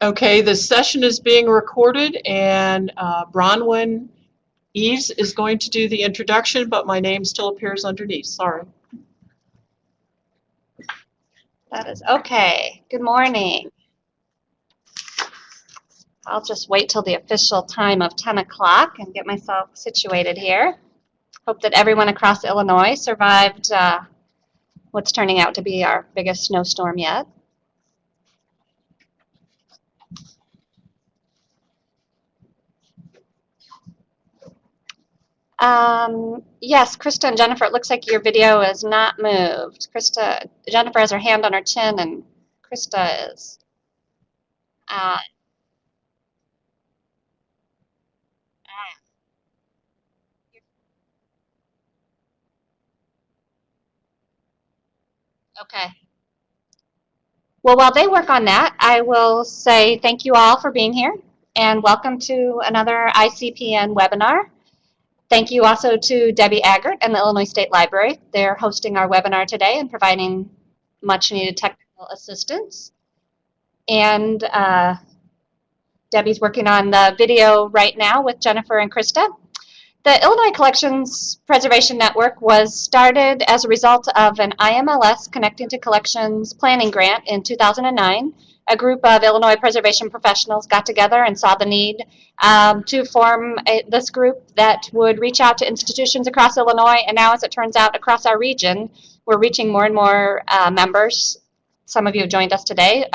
Okay, this session is being recorded, and Bronwyn Eves is going to do the introduction, but my name still appears underneath. Sorry. That is okay. Good morning. I'll just wait till the official time of 10 o'clock and get myself situated here. Hope that everyone across Illinois survived what's turning out to be our biggest snowstorm yet. Yes, Christa and Jennifer, it looks like your video is not moved. Jennifer has her hand on her chin, and Christa is. Okay. Well, while they work on that, I will say thank you all for being here, and welcome to another ICPN webinar. Thank you also to Debbie Aggert and the Illinois State Library. They're hosting our webinar today and providing much needed technical assistance. And Debbie's working on the video right now with Jennifer and Christa. The Illinois Collections Preservation Network was started as a result of an IMLS Connecting to Collections planning grant in 2009. A group of Illinois preservation professionals got together and saw the need to form this group that would reach out to institutions across Illinois, and now, as it turns out, across our region, we're reaching more and more members. Some of you have joined us today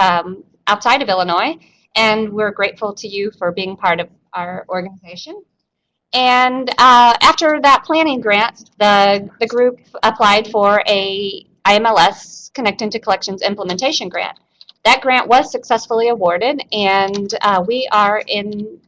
outside of Illinois, and we're grateful to you for being part of our organization. And after that planning grant, the group applied for a IMLS Connecting to Collections implementation grant. That grant was successfully awarded, and we are in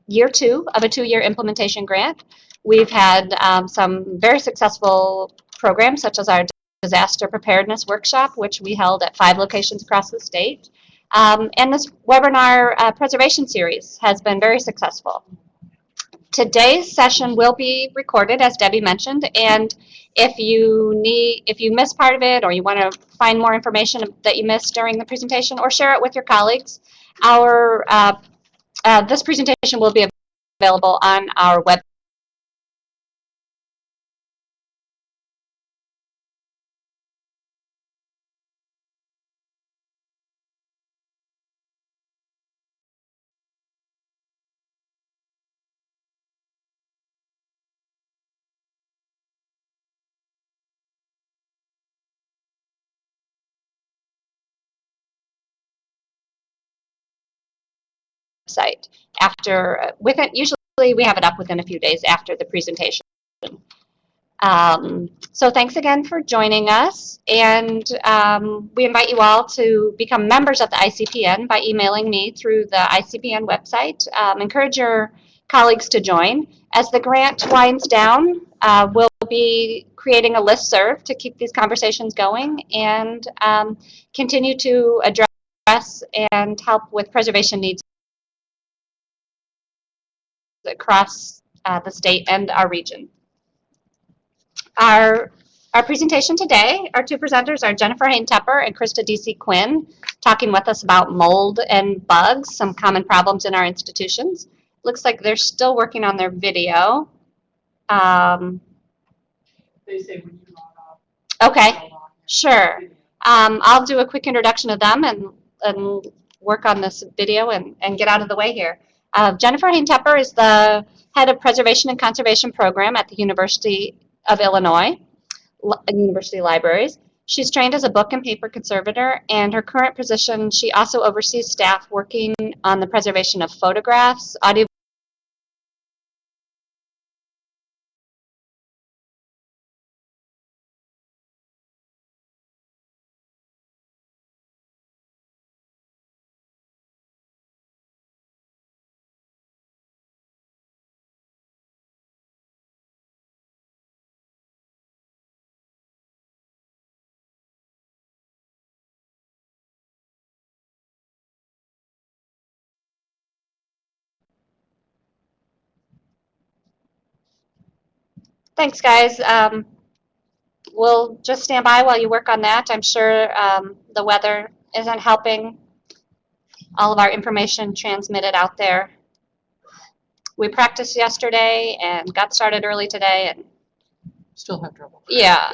year 2 of a 2-year implementation grant. We've had some very successful programs, such as our disaster preparedness workshop, which we held at 5 locations across the state. And this webinar preservation series has been very successful. Today's session will be recorded, as Debbie mentioned, and if you missed part of it, or you want to find more information that you missed during the presentation, or share it with your colleagues, this presentation will be available on our website. Usually we have it up within a few days after the presentation. So thanks again for joining us, and we invite you all to become members of the ICPN by emailing me through the ICPN website. Encourage your colleagues to join. As the grant winds down, we'll be creating a listserv to keep these conversations going and continue to address and help with preservation needs across the state and our region. Our presentation today, our 2 presenters are Jennifer Hain Tepper and Christa Deacy-Quinn, talking with us about mold and bugs, some common problems in our institutions. Looks like they're still working on their video. They say when you log off. Okay, sure. I'll do a quick introduction of them and work on this video and get out of the way here. Jennifer Hain Tepper is the head of Preservation and Conservation Program at the University of Illinois, University Libraries. She's trained as a book and paper conservator, and her current position, she also oversees staff working on the preservation of photographs, audio. Thanks, guys. We'll just stand by while you work on that. I'm sure the weather isn't helping all of our information transmitted out there. We practiced yesterday and got started early today, and Still have trouble. yeah,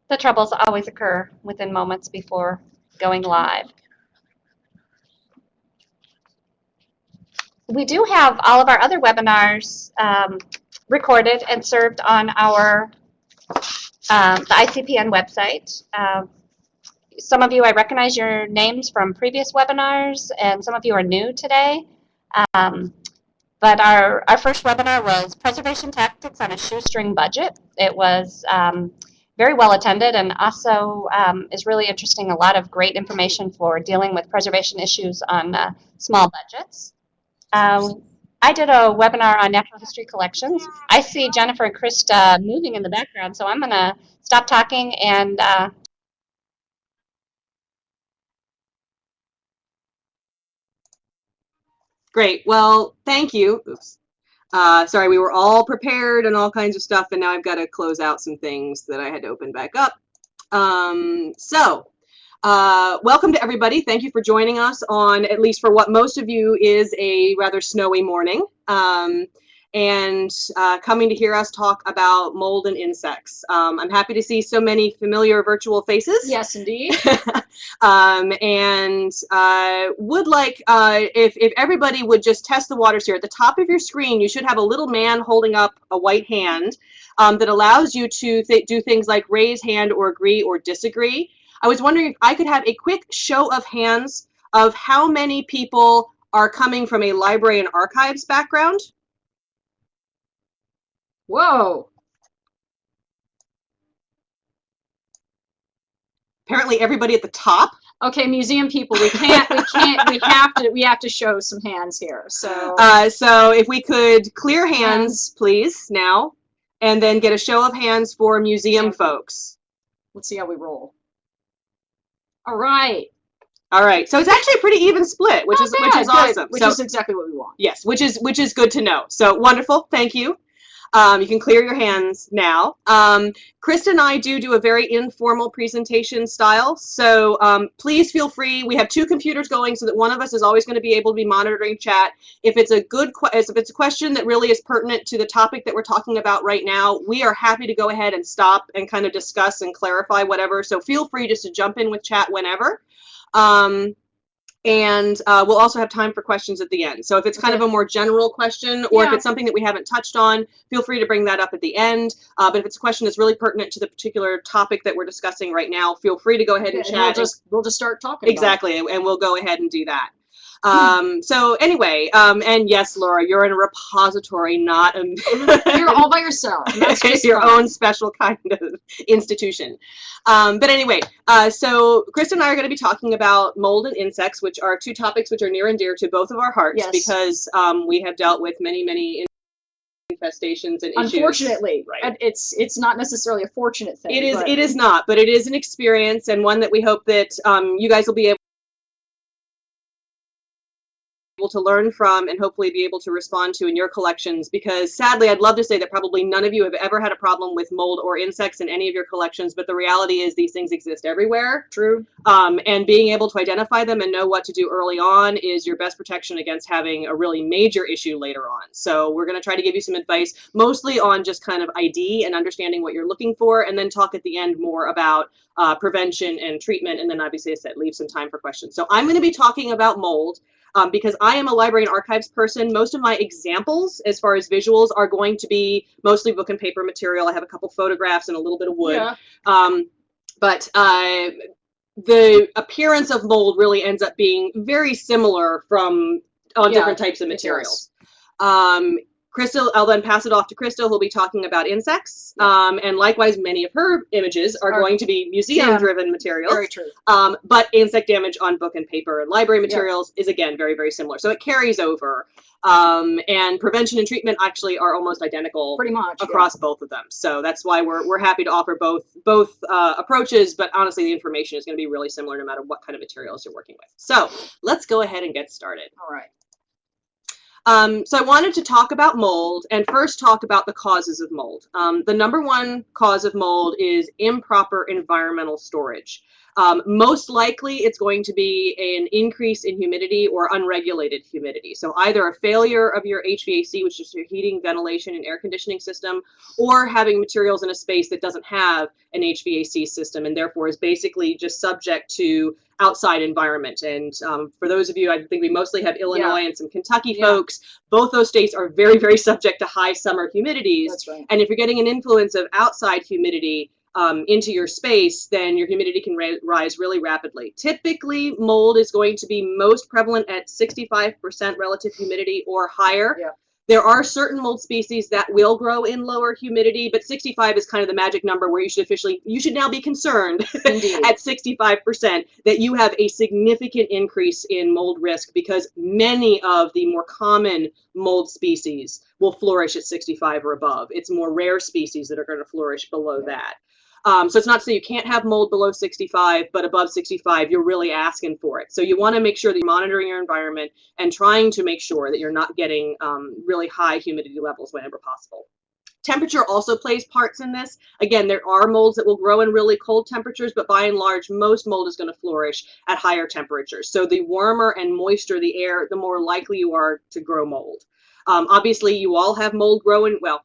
the troubles always occur within moments before going live. We do have all of our other webinars recorded and served on our the ICPN website. Some of you, I recognize your names from previous webinars, and some of you are new today. But our first webinar was Preservation Tactics on a Shoestring Budget. It was very well attended and also is really interesting. A lot of great information for dealing with preservation issues on small budgets. I did a webinar on natural history collections. I see Jennifer and Christa moving in the background, so I'm going to stop talking and Great. Well, thank you. Oops. Sorry, we were all prepared and all kinds of stuff, and now I've got to close out some things that I had to open back up. Welcome to everybody. Thank you for joining us on, at least for what most of you is a rather snowy morning, and coming to hear us talk about mold and insects. I'm happy to see so many familiar virtual faces. Yes, indeed. And would like, if everybody would just test the waters here. At the top of your screen, you should have a little man holding up a white hand that allows you to do things like raise hand or agree or disagree. I was wondering if I could have a quick show of hands of how many people are coming from a library and archives background. Whoa. Apparently everybody at the top. Okay, museum people, we have to show some hands here. So So if we could clear hands, please, now, and then get a show of hands for museum folks. Let's see how we roll. All right. All right. So it's actually a pretty even split, which is awesome. Which is exactly what we want. Yes, which is good to know. So wonderful. Thank you. You can clear your hands now. Christa and I do a very informal presentation style, so please feel free. We have two computers going so that one of us is always going to be able to be monitoring chat. If it's a question that really is pertinent to the topic that we're talking about right now, we are happy to go ahead and stop and kind of discuss and clarify whatever. So feel free just to jump in with chat whenever. And we'll also have time for questions at the end. So if it's kind of a more general question, or if it's something that we haven't touched on, feel free to bring that up at the end. But if it's a question that's really pertinent to the particular topic that we're discussing right now, feel free to go ahead and chat. We'll just start talking. Exactly, and we'll go ahead and do that. So anyway, and yes, Laura, you're in a repository, not a... You're all by yourself. That's just your own special kind of institution. But anyway, so Christa and I are going to be talking about mold and insects, which are two topics which are near and dear to both of our hearts, because we have dealt with many infestations and issues. Unfortunately, right? It's not necessarily a fortunate thing. It is not, but it is an experience, and one that we hope that you guys will be able to learn from and hopefully be able to respond to in your collections, because sadly I'd love to say that probably none of you have ever had a problem with mold or insects in any of your collections, but the reality is these things exist everywhere. True. And being able to identify them and know what to do early on is your best protection against having a really major issue later on. So we're going to try to give you some advice mostly on just kind of ID and understanding what you're looking for, and then talk at the end more about prevention and treatment, and then obviously I said leave some time for questions. So I'm going to be talking about mold. Because I am a library and archives person, most of my examples as far as visuals are going to be mostly book and paper material. I have a couple photographs and a little bit of wood. Yeah. But the appearance of mold really ends up being very similar on different types of materials. Christa, I'll then pass it off to Christa, who'll be talking about insects. And likewise, many of her images are going to be museum-driven materials. Very true. But insect damage on book and paper and library materials is, again, very similar. So it carries over. And prevention and treatment actually are almost identical pretty much across both of them. So that's why we're happy to offer both approaches, but honestly, the information is going to be really similar no matter what kind of materials you're working with. So let's go ahead and get started. All right. So I wanted to talk about mold and first talk about the causes of mold. The number one cause of mold is improper environmental storage. Most likely it's going to be an increase in humidity or unregulated humidity. So either a failure of your HVAC, which is your heating, ventilation, and air conditioning system, or having materials in a space that doesn't have an HVAC system and therefore is basically just subject to outside environment. And for those of you, I think we mostly have Illinois and some Kentucky folks. Both those states are very, very subject to high summer humidities. That's right. And if you're getting an influence of outside humidity into your space, then your humidity can rise really rapidly. Typically, mold is going to be most prevalent at 65% relative humidity or higher. Yeah. There are certain mold species that will grow in lower humidity, but 65 is kind of the magic number where you should now be concerned at 65% that you have a significant increase in mold risk, because many of the more common mold species will flourish at 65 or above. It's more rare species that are going to flourish below that. So it's not to say you can't have mold below 65, but above 65, you're really asking for it. So you want to make sure that you're monitoring your environment and trying to make sure that you're not getting really high humidity levels whenever possible. Temperature also plays parts in this. Again, there are molds that will grow in really cold temperatures, but by and large, most mold is going to flourish at higher temperatures. So the warmer and moister the air, the more likely you are to grow mold. Obviously, you all have mold growing, well,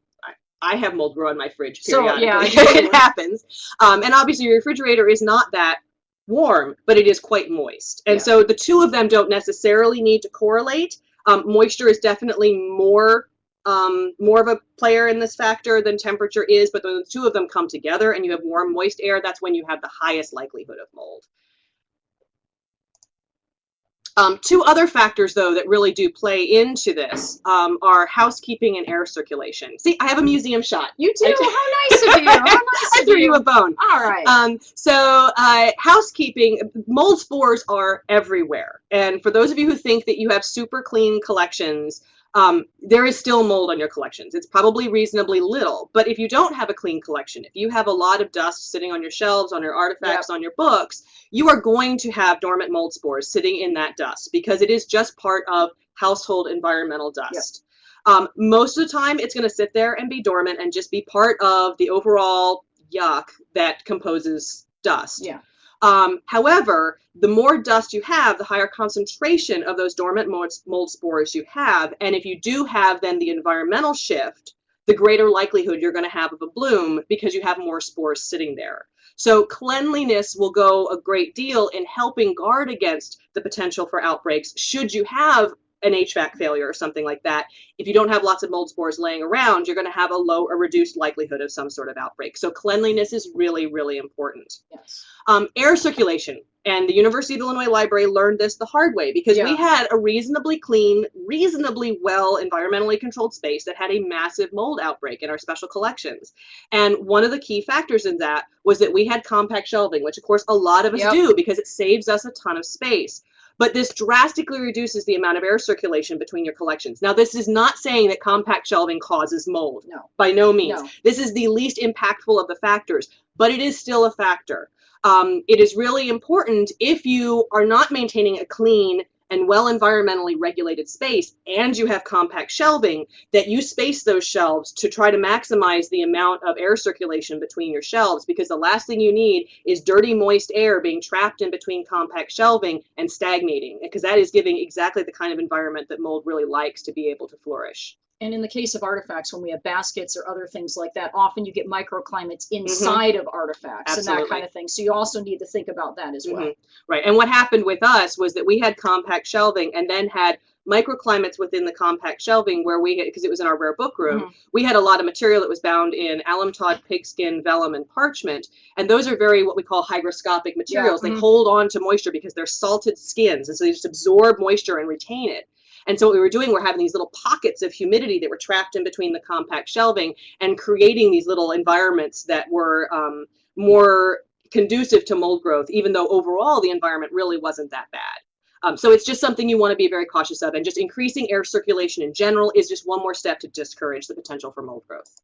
I have mold grow in my fridge periodically. So, it happens. And obviously your refrigerator is not that warm, but it is quite moist. And so the two of them don't necessarily need to correlate. Moisture is definitely more of a player in this factor than temperature is, but when the two of them come together and you have warm, moist air, that's when you have the highest likelihood of mold. Two other factors, though, that really do play into this are housekeeping and air circulation. See, I have a museum shot. You do? How nice of you. How nice I threw you a bone. All right. So housekeeping, mold spores are everywhere. And for those of you who think that you have super clean collections, there is still mold on your collections. It's probably reasonably little, but if you don't have a clean collection, if you have a lot of dust sitting on your shelves, on your artifacts, on your books, you are going to have dormant mold spores sitting in that dust because it is just part of household environmental dust. Most of the time, it's going to sit there and be dormant and just be part of the overall yuck that composes dust. However, the more dust you have, the higher concentration of those dormant mold spores you have. And if you do have then the environmental shift, the greater likelihood you're going to have of a bloom because you have more spores sitting there. So cleanliness will go a great deal in helping guard against the potential for outbreaks should you have an HVAC failure or something like that. If you don't have lots of mold spores laying around, you're going to have a reduced likelihood of some sort of outbreak. So cleanliness is really, really important. Air circulation. And the University of Illinois Library learned this the hard way because we had a reasonably clean, reasonably well environmentally controlled space that had a massive mold outbreak in our special collections. And one of the key factors in that was that we had compact shelving, which of course a lot of us do because it saves us a ton of space. But this drastically reduces the amount of air circulation between your collections. Now, this is not saying that compact shelving causes mold. No. By no means. No. This is the least impactful of the factors, but it is still a factor. It is really important if you are not maintaining a clean and well environmentally regulated space and you have compact shelving, that you space those shelves to try to maximize the amount of air circulation between your shelves, because the last thing you need is dirty, moist air being trapped in between compact shelving and stagnating, because that is giving exactly the kind of environment that mold really likes to be able to flourish. And in the case of artifacts, when we have baskets or other things like that, often you get microclimates inside of artifacts and that kind of thing. So you also need to think about that as well. Right. And what happened with us was that we had compact shelving and then had microclimates within the compact shelving where we had, because it was in our rare book room, we had a lot of material that was bound in alum, tod, pigskin, vellum, and parchment. And those are very what we call hygroscopic materials. They hold on to moisture because they're salted skins. And so they just absorb moisture and retain it. And so what we were doing, we're having these little pockets of humidity that were trapped in between the compact shelving and creating these little environments that were more conducive to mold growth, even though overall the environment really wasn't that bad. So it's just something you want to be very cautious of, and just increasing air circulation in general is just one more step to discourage the potential for mold growth.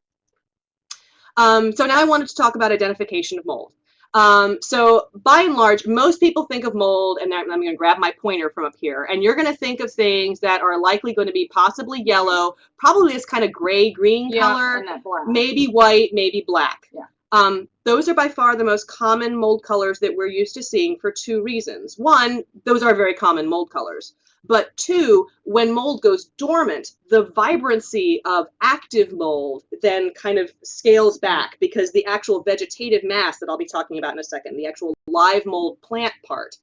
So now I wanted to talk about identification of mold. So by and large, most people think of mold, and I'm going to grab my pointer from up here, and you're going to think of things that are likely going to be possibly yellow, probably this kind of gray-green color, and that black. maybe white, maybe black. Those are by far the most common mold colors that we're used to seeing for two reasons. One, those are very common mold colors. But two, when mold goes dormant, the vibrancy of active mold then kind of scales back because the actual vegetative mass that I'll be talking about in a second, the actual live mold plant part,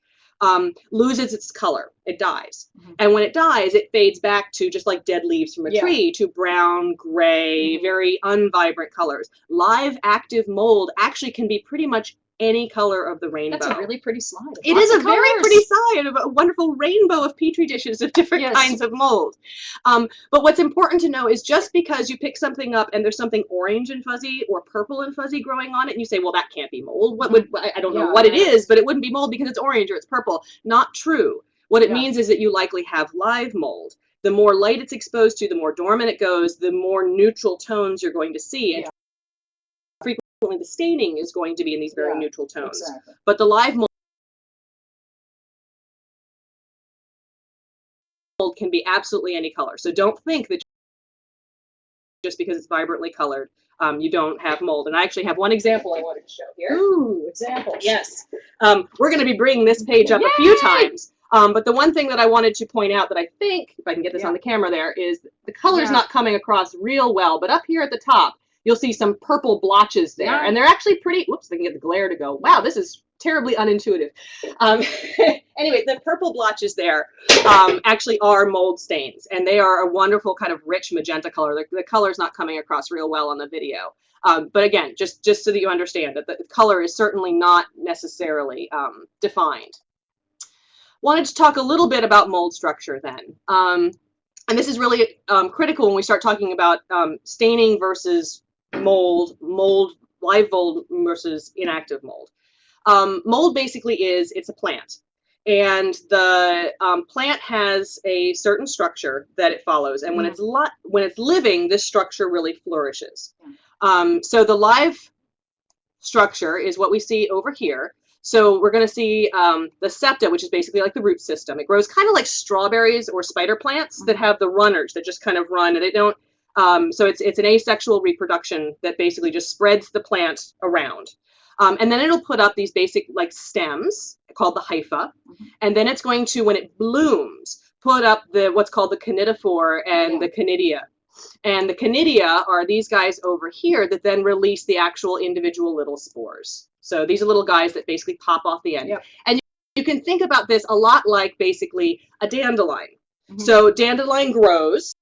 loses its color. It dies. Mm-hmm. And when it dies, it fades back to just like dead leaves from a tree, to brown, gray, very unvibrant colors. Live active mold actually can be pretty much any color of the rainbow. That's a really pretty slide. It is a very pretty slide of a wonderful rainbow of petri dishes of different kinds of mold. But what's important to know is just because you pick something up and there's something orange and fuzzy or purple and fuzzy growing on it, and you say, well, that can't be mold. What would, I don't know what it is, but it wouldn't be mold because it's orange or it's purple. Not true. What it means is that you likely have live mold. The more light it's exposed to, the more dormant it goes, the more neutral tones you're going to see. And frequently the staining is going to be in these very neutral tones. Exactly. But the live mold can be absolutely any color. So don't think that just because it's vibrantly colored, you don't have mold. And I actually have one example I wanted to show here. Ooh, examples. Yes. We're going to be bringing this page up a few times. But the one thing that I wanted to point out that I think, if I can get this on the camera there, is the color's not coming across real well. But up here at the top, you'll see some purple blotches there. And they're actually pretty, whoops, I can get the glare to go. Wow, this is terribly unintuitive. Anyway, the purple blotches there actually are mold stains. And they are a wonderful kind of rich magenta color. The color's not coming across real well on the video. But again, just so that you understand that the color is certainly not necessarily defined. Wanted to talk a little bit about mold structure then. And this is really critical when we start talking about staining versus mold, live mold versus inactive mold. Mold basically it's a plant. And the plant has a certain structure that it follows. And when it's living, this structure really flourishes. So the live structure is what we see over here. So we're going to see the septa, which is basically like the root system. It grows kind of like strawberries or spider plants that have the runners that just kind of run, and they don't. So it's an asexual reproduction that basically just spreads the plant around. And then it'll put up these basic like stems called the hypha. And then it's going to, when it blooms, put up what's called the conidophore and the conidia. And the conidia are these guys over here that then release the actual individual little spores. So these are little guys that basically pop off the end. And you can think about this a lot like basically a dandelion. So dandelion grows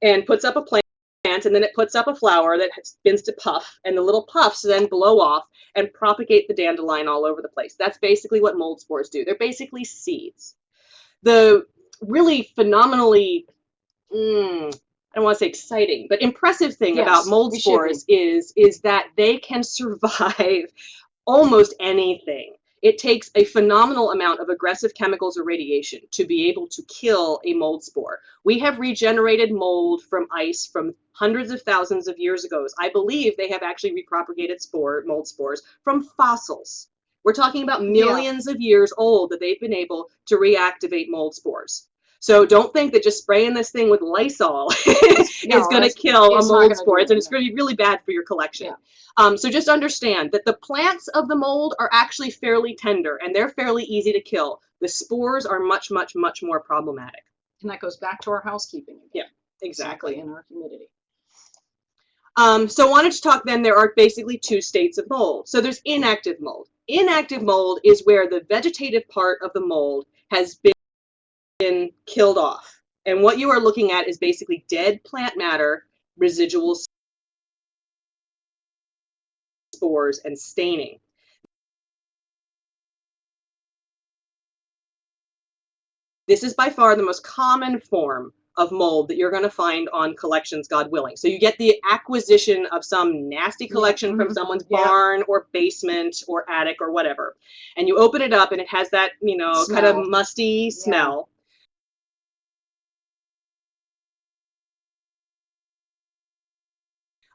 and puts up a plant, and then it puts up a flower that begins to puff, and the little puffs then blow off and propagate the dandelion all over the place. That's basically what mold spores do. They're basically seeds. The really phenomenally, I don't want to say exciting, but impressive thing about mold spores is that they can survive almost anything. It takes a phenomenal amount of aggressive chemicals or radiation to be able to kill a mold spore. We have regenerated mold from ice from hundreds of thousands of years ago. I believe they have actually repropagated mold spores from fossils. We're talking about millions of years old that they've been able to reactivate mold spores. So don't think that just spraying this thing with Lysol is going to kill a mold spore. It's going to be really bad for your collection. So just understand that the plants of the mold are actually fairly tender and they're fairly easy to kill. The spores are much, much, much more problematic. And that goes back to our housekeeping again. Yeah, exactly. In our humidity. So I wanted to talk then, there are basically two states of mold. So there's inactive mold. Inactive mold is where the vegetative part of the mold has been killed off. And what you are looking at is basically dead plant matter, residual spores, and staining. This is by far the most common form of mold that you're going to find on collections, God willing. So you get the acquisition of some nasty collection from someone's barn or basement or attic or whatever. And you open it up and it has that, smell. Kind of musty smell.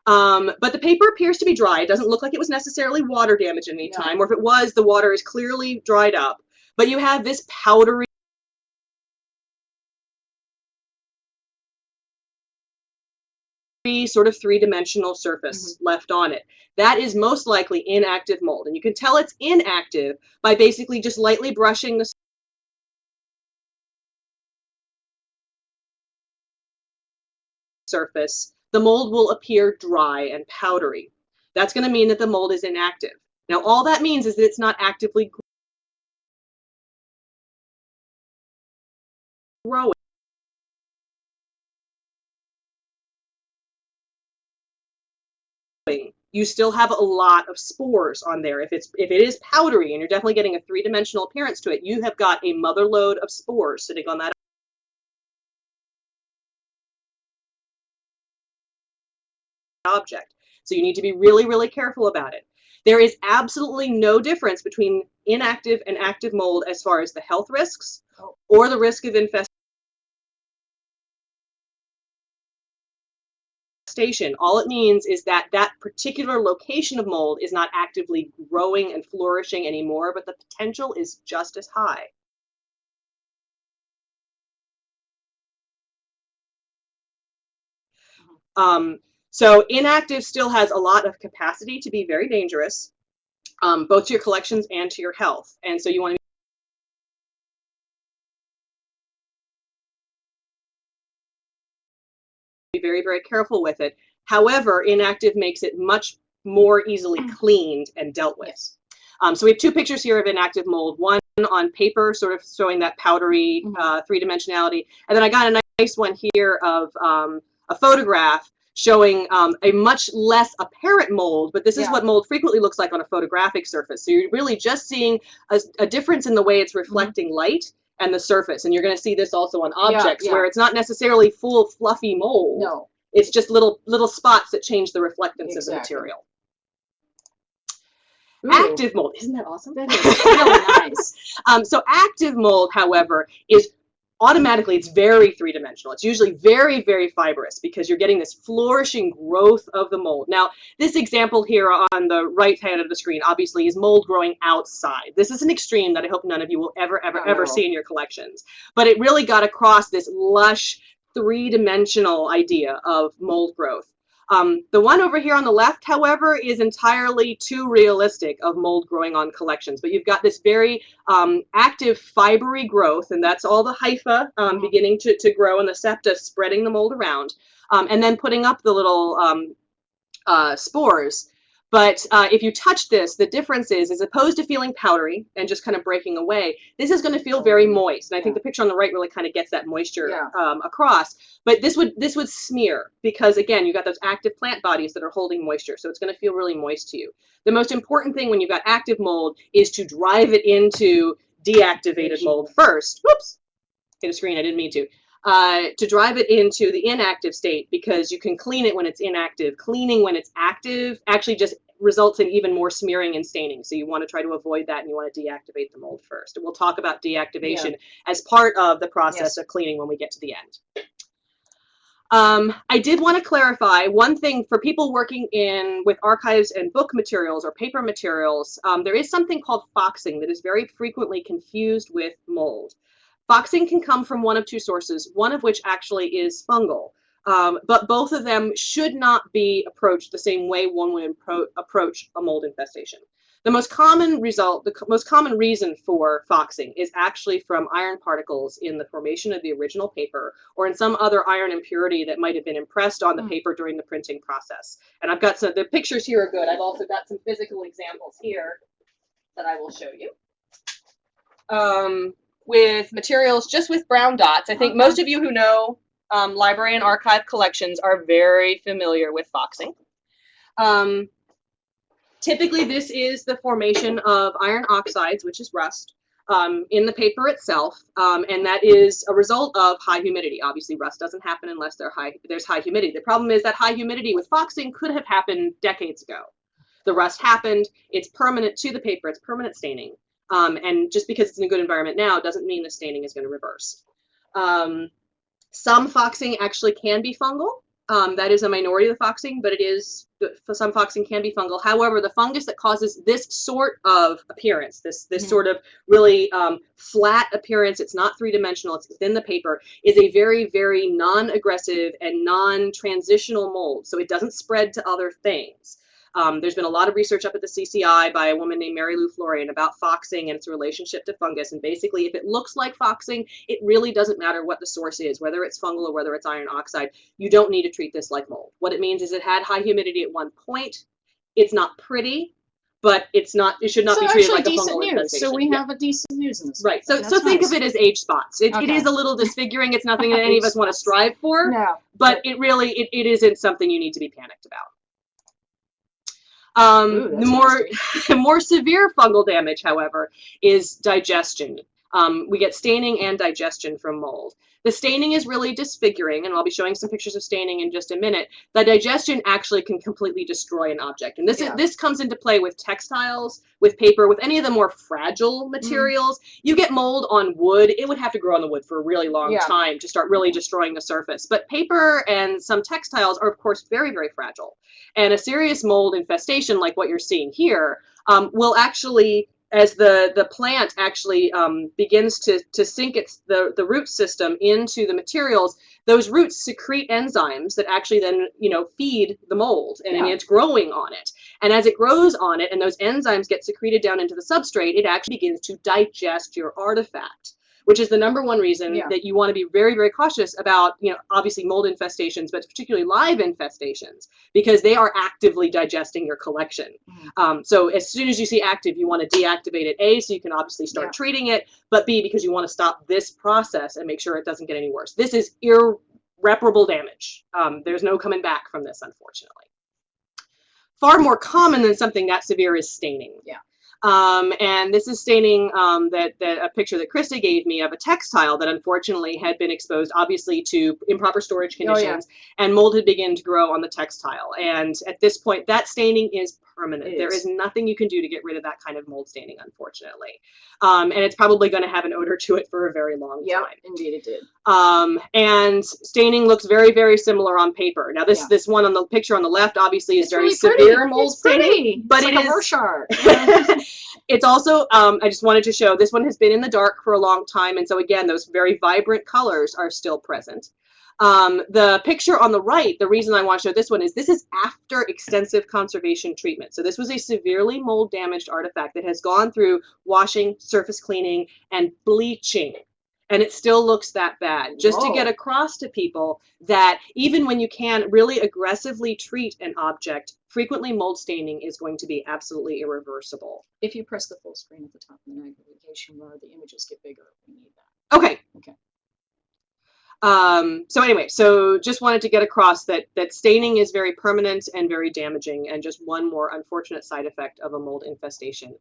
But the paper appears to be dry. It doesn't look like it was necessarily water damage at any time, or if it was, the water is clearly dried up. But you have this powdery sort of three-dimensional surface left on it. That is most likely inactive mold. And you can tell it's inactive by basically just lightly brushing the surface. The mold will appear dry and powdery. That's going to mean that the mold is inactive. Now, all that means is that it's not actively growing. You still have a lot of spores on there. If it is powdery and you're definitely getting a three-dimensional appearance to it, you have got a mother load of spores sitting on that object. So you need to be really, really careful about it. There is absolutely no difference between inactive and active mold as far as the health risks or the risk of infestation. All it means is that that particular location of mold is not actively growing and flourishing anymore, but the potential is just as high. So inactive still has a lot of capacity to be very dangerous, both to your collections and to your health. And so you want to be very, very careful with it. However, inactive makes it much more easily cleaned and dealt with. So we have two pictures here of inactive mold, one on paper, sort of showing that powdery three-dimensionality, and then I got a nice one here of a photograph showing a much less apparent mold, but this is what mold frequently looks like on a photographic surface. So you're really just seeing a difference in the way it's reflecting light and the surface. And you're going to see this also on objects where it's not necessarily full fluffy mold. No. It's just little spots that change the reflectance of the material. Ooh. Active mold, isn't that awesome? That is really nice. So active mold, however, is automatically, it's very three-dimensional. It's usually very, very fibrous because you're getting this flourishing growth of the mold. Now, this example here on the right hand of the screen, obviously, is mold growing outside. This is an extreme that I hope none of you will ever see in your collections. But it really got across this lush, three-dimensional idea of mold growth. The one over here on the left, however, is entirely too realistic of mold growing on collections. But you've got this very active fibery growth, and that's all the hypha beginning to grow and the septa spreading the mold around, and then putting up the little spores. But if you touch this, the difference is, as opposed to feeling powdery and just kind of breaking away, this is going to feel very moist. And I think the picture on the right really kind of gets that moisture across. But this would smear because, again, you've got those active plant bodies that are holding moisture. So it's going to feel really moist to you. The most important thing when you've got active mold is to drive it into deactivated mold first. Whoops, hit a screen, I didn't mean to drive it into the inactive state, because you can clean it when it's inactive. Cleaning when it's active actually just results in even more smearing and staining. So you want to try to avoid that, and you want to deactivate the mold first. And we'll talk about deactivation as part of the process of cleaning when we get to the end. I did want to clarify one thing for people working with archives and book materials or paper materials. There is something called foxing that is very frequently confused with mold. Foxing can come from one of two sources, one of which actually is fungal, but both of them should not be approached the same way one would approach a mold infestation. The most common reason for foxing is actually from iron particles in the formation of the original paper, or in some other iron impurity that might have been impressed on the paper during the printing process. And I've got the pictures here are good. I've also got some physical examples here that I will show you. With materials just with brown dots. I think most of you who know library and archive collections are very familiar with foxing. Typically, this is the formation of iron oxides, which is rust, in the paper itself, and that is a result of high humidity. Obviously, rust doesn't happen unless there's high humidity. The problem is that high humidity with foxing could have happened decades ago. The rust happened, it's permanent to the paper, it's permanent staining. And just because it's in a good environment now doesn't mean the staining is going to reverse. Some foxing actually can be fungal. That is a minority of the foxing, but it is some foxing can be fungal. However, the fungus that causes this sort of appearance, this sort of really flat appearance, it's not three-dimensional, it's within the paper, is a very, very non-aggressive and non-transitional mold. So it doesn't spread to other things. There's been a lot of research up at the CCI by a woman named Mary Lou Florian about foxing and its relationship to fungus. And basically, if it looks like foxing, it really doesn't matter what the source is, whether it's fungal or whether it's iron oxide. You don't need to treat this like mold. What it means is it had high humidity at one point. It's not pretty, but it should not be treated like a fungal infestation. So we have a decent news in this. Right. So think of it as age spots. It is a little disfiguring. It's nothing that any of us want to strive for. No. But it really it isn't something you need to be panicked about. The more severe fungal damage, however, is digestion. We get staining and digestion from mold. The staining is really disfiguring, and I'll be showing some pictures of staining in just a minute. The digestion actually can completely destroy an object. And this comes into play with textiles, with paper, with any of the more fragile materials. You get mold on wood, it would have to grow on the wood for a really long time to start really destroying the surface. But paper and some textiles are, of course, very, very fragile. And a serious mold infestation, like what you're seeing here, will actually, as the plant actually begins to sink the root system into the materials, those roots secrete enzymes that actually then feed the mold, and it's growing on it. And as it grows on it, and those enzymes get secreted down into the substrate, it actually begins to digest your artifact, which is the number one reason that you want to be very, very cautious about, obviously mold infestations, but particularly live infestations, because they are actively digesting your collection. So as soon as you see active, you want to deactivate it, A, so you can obviously start treating it, but B, because you want to stop this process and make sure it doesn't get any worse. This is irreparable damage. There's no coming back from this, unfortunately. Far more common than something that severe is staining. And this is staining that a picture that Christa gave me of a textile that unfortunately had been exposed, obviously, to improper storage conditions, and mold had begun to grow on the textile. And at this point, that staining is permanent. There is nothing you can do to get rid of that kind of mold staining, unfortunately. And it's probably going to have an odor to it for a very long time. Indeed it did. And staining looks very, very similar on paper. Now, this one on the picture on the left obviously is very really severe mold staining, but it's like it is. It's also, I just wanted to show, this one has been in the dark for a long time, and so again, those very vibrant colors are still present. The picture on the right, the reason I want to show this one is this is after extensive conservation treatment. So this was a severely mold damaged artifact that has gone through washing, surface cleaning, and bleaching. And it still looks that bad. Just to get across to people that even when you can really aggressively treat an object, frequently mold staining is going to be absolutely irreversible. If you press the full screen at the top of the navigation bar, the images get bigger. We need that. Okay. So anyway, so just wanted to get across that staining is very permanent and very damaging, and just one more unfortunate side effect of a mold infestation.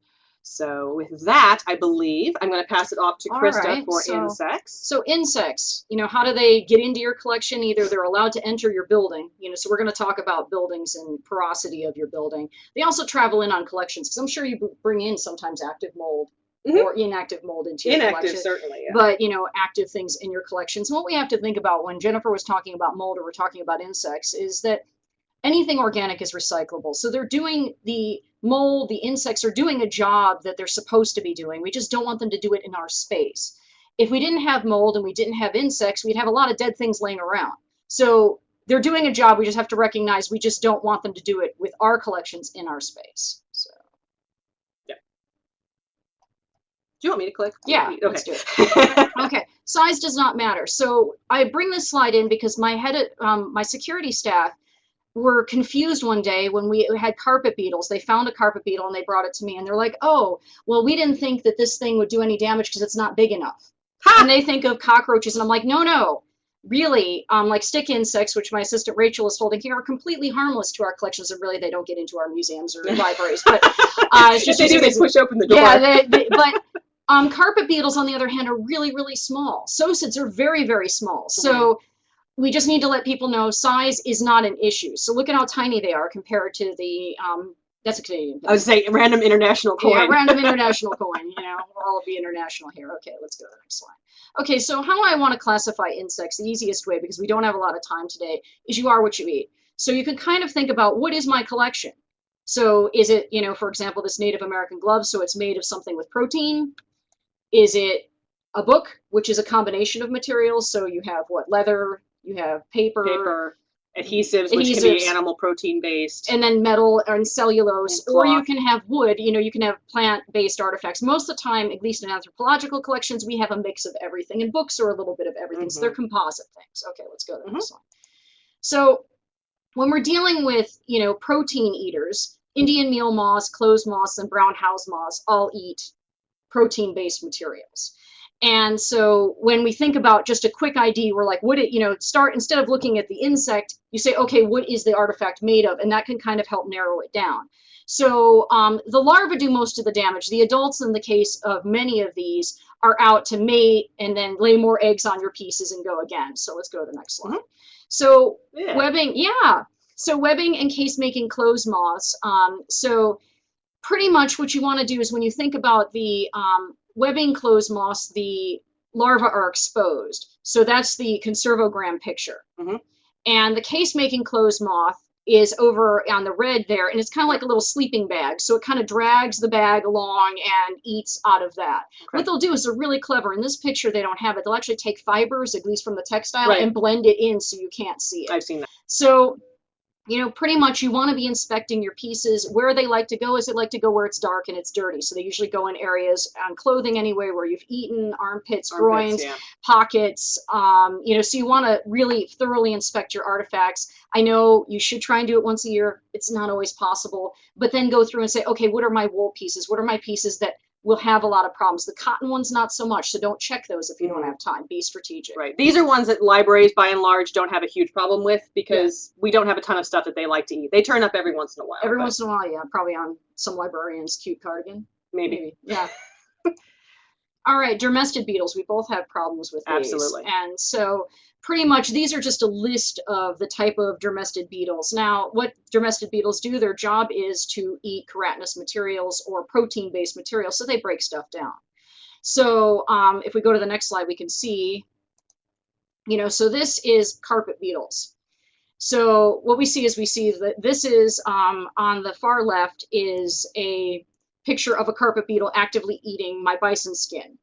So with that, I believe I'm going to pass it off to Christa for insects. So insects, how do they get into your collection? Either they're allowed to enter your building, so we're going to talk about buildings and porosity of your building. They also travel in on collections, because I'm sure you bring in sometimes active mold or inactive mold into your collection. Inactive, certainly, yeah. But, active things in your collections. And what we have to think about when Jennifer was talking about mold or we're talking about insects is that anything organic is recyclable. So they're doing the mold, the insects are doing a job that they're supposed to be doing. We just don't want them to do it in our space. If we didn't have mold and we didn't have insects, we'd have a lot of dead things laying around. So they're doing a job. We just have to recognize we just don't want them to do it with our collections in our space. So. Do you want me to click? Yeah, okay. Let's do it. Okay, size does not matter. So I bring this slide in because my security staff were confused one day when we had carpet beetles. They found a carpet beetle and they brought it to me and they're like, oh, well, we didn't think that this thing would do any damage because it's not big enough. And they think of cockroaches, and I'm like, no. Really, like stick insects, which my assistant Rachel is holding here, are completely harmless to our collections, and really they don't get into our museums or libraries. But it's just they push open the door. Yeah, but carpet beetles, on the other hand, are really, really small. Sosids are very, very small. So we just need to let people know size is not an issue. So look at how tiny they are compared to the, that's a Canadian thing. I would say random international coin. Yeah, random international coin. We'll all be international here. Okay, let's go to the next slide. Okay, so how I want to classify insects, the easiest way, because we don't have a lot of time today, is you are what you eat. So you can kind of think about, what is my collection? So is it, you know, for example, this Native American glove, so it's made of something with protein? Is it a book, which is a combination of materials? So you have what, leather, you have paper, adhesives, which can be animal protein based, and then metal and cellulose, and or you can have wood, you know, you can have plant based artifacts. Most of the time, at least in anthropological collections, we have a mix of everything, and books are a little bit of everything. So they're composite things. Okay, let's go to the next one. So when we're dealing with, you know, protein eaters, Indian meal moths, clothes moths, and brown house moths all eat protein-based materials. And so when we think about just a quick ID, we're like, would it, you know, start, instead of looking at the insect, you say, okay, what is the artifact made of? And that can kind of help narrow it down. So the larvae do most of the damage. The adults, in the case of many of these, are out to mate and then lay more eggs on your pieces and go again. So let's go to the next slide. So webbing, so webbing and case making clothes moths. So pretty much what you want to do is, when you think about the webbing clothes moths, the larvae are exposed. So that's the conservogram picture. And the case making clothes moth is over on the red there, and it's kind of like a little sleeping bag. So it kind of drags the bag along and eats out of that. What they'll do is, they're really clever. In this picture, they don't have it. They'll actually take fibers, at least from the textile, and blend it in so you can't see it. I've seen that. So, you know, pretty much you want to be inspecting your pieces. Where they like to go is, they like to go where it's dark and it's dirty. So they usually go in areas on clothing anyway where you've eaten, armpits, groins, pockets, you know, so you want to really thoroughly inspect your artifacts. I know you should try and do it once a year. It's not always possible, but then go through and say, okay, what are my wool pieces? What are my pieces that will have a lot of problems? The cotton ones, not so much. So don't check those if you don't have time. Be strategic. Right. These are ones that libraries, by and large, don't have a huge problem with, because we don't have a ton of stuff that they like to eat. They turn up every once in a while. Every once in a while, yeah. Probably on some librarian's cute cardigan. Maybe. Yeah. All right, dermestid beetles. We both have problems with these. Absolutely. And so pretty much these are just a list of the type of dermestid beetles. Now, what dermestid beetles do, their job is to eat keratinous materials or protein-based materials, so they break stuff down. So if we go to the next slide, we can see, you know, so this is carpet beetles. So what we see is, we see that this is, on the far left, is a picture of a carpet beetle actively eating my bison skin.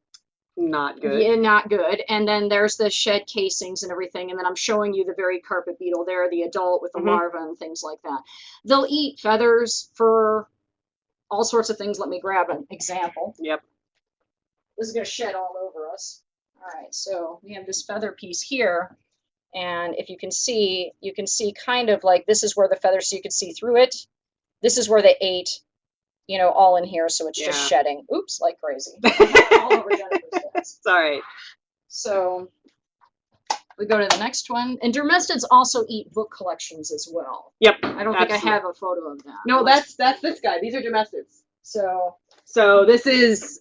Not good. Yeah, not good. And then there's the shed casings and everything. And then I'm showing you the very carpet beetle there, the adult with the larva and things like that. They'll eat feathers, fur, all sorts of things. Let me grab an example. Yep. This is going to shed all over us. All right, so we have this feather piece here. And if you can see kind of like, this is where the feathers, so you can see through it. This is where they ate, you know, all in here. So it's just shedding. Oops, like crazy. All over Jennifer's desk. It's all right. So we go to the next one. And dermestids also eat book collections as well. Yep. I don't think I have a photo of that. No, that's this guy. These are dermestids. So this is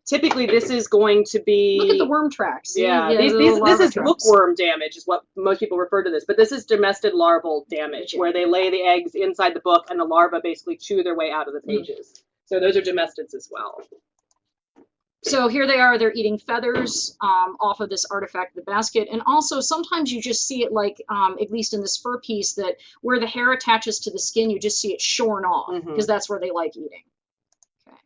typically this is going to be, look at the worm tracks. Yeah, this is bookworm damage is what most people refer to this, but this is dermestid larval damage, where they lay the eggs inside the book and the larvae basically chew their way out of the pages. So those are dermestids as well. So here they are, they're eating feathers off of this artifact, the basket. And also sometimes you just see it like, at least in this fur piece, that where the hair attaches to the skin, you just see it shorn off, because that's where they like eating. Okay.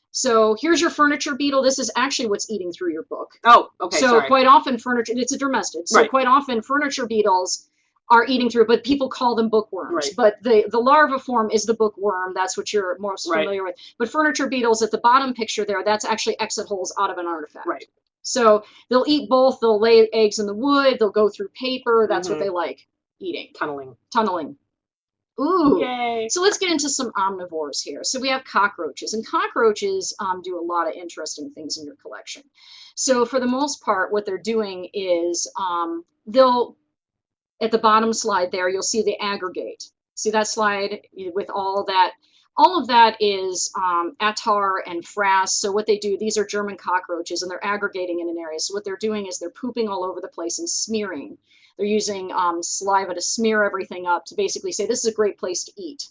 So here's your furniture beetle. This is actually what's eating through your book. Oh, okay, So quite often furniture, it's a dermestid. So quite often furniture beetles are eating through, but people call them bookworms. But the larva form is the bookworm. That's what you're most familiar with. But furniture beetles at the bottom picture there, that's actually exit holes out of an artifact. So they'll eat both. They'll lay eggs in the wood. They'll go through paper. That's what they like eating. Tunneling. Ooh. Yay. So let's get into some omnivores here. So we have cockroaches, and cockroaches do a lot of interesting things in your collection. So for the most part, what they're doing is they'll, at the bottom slide there, you'll see the aggregate. See that slide with all of that? All of that is attar and frass. So what they do, these are German cockroaches, and they're aggregating in an area. So what they're doing is they're pooping all over the place and smearing. They're using saliva to smear everything up to basically say, this is a great place to eat.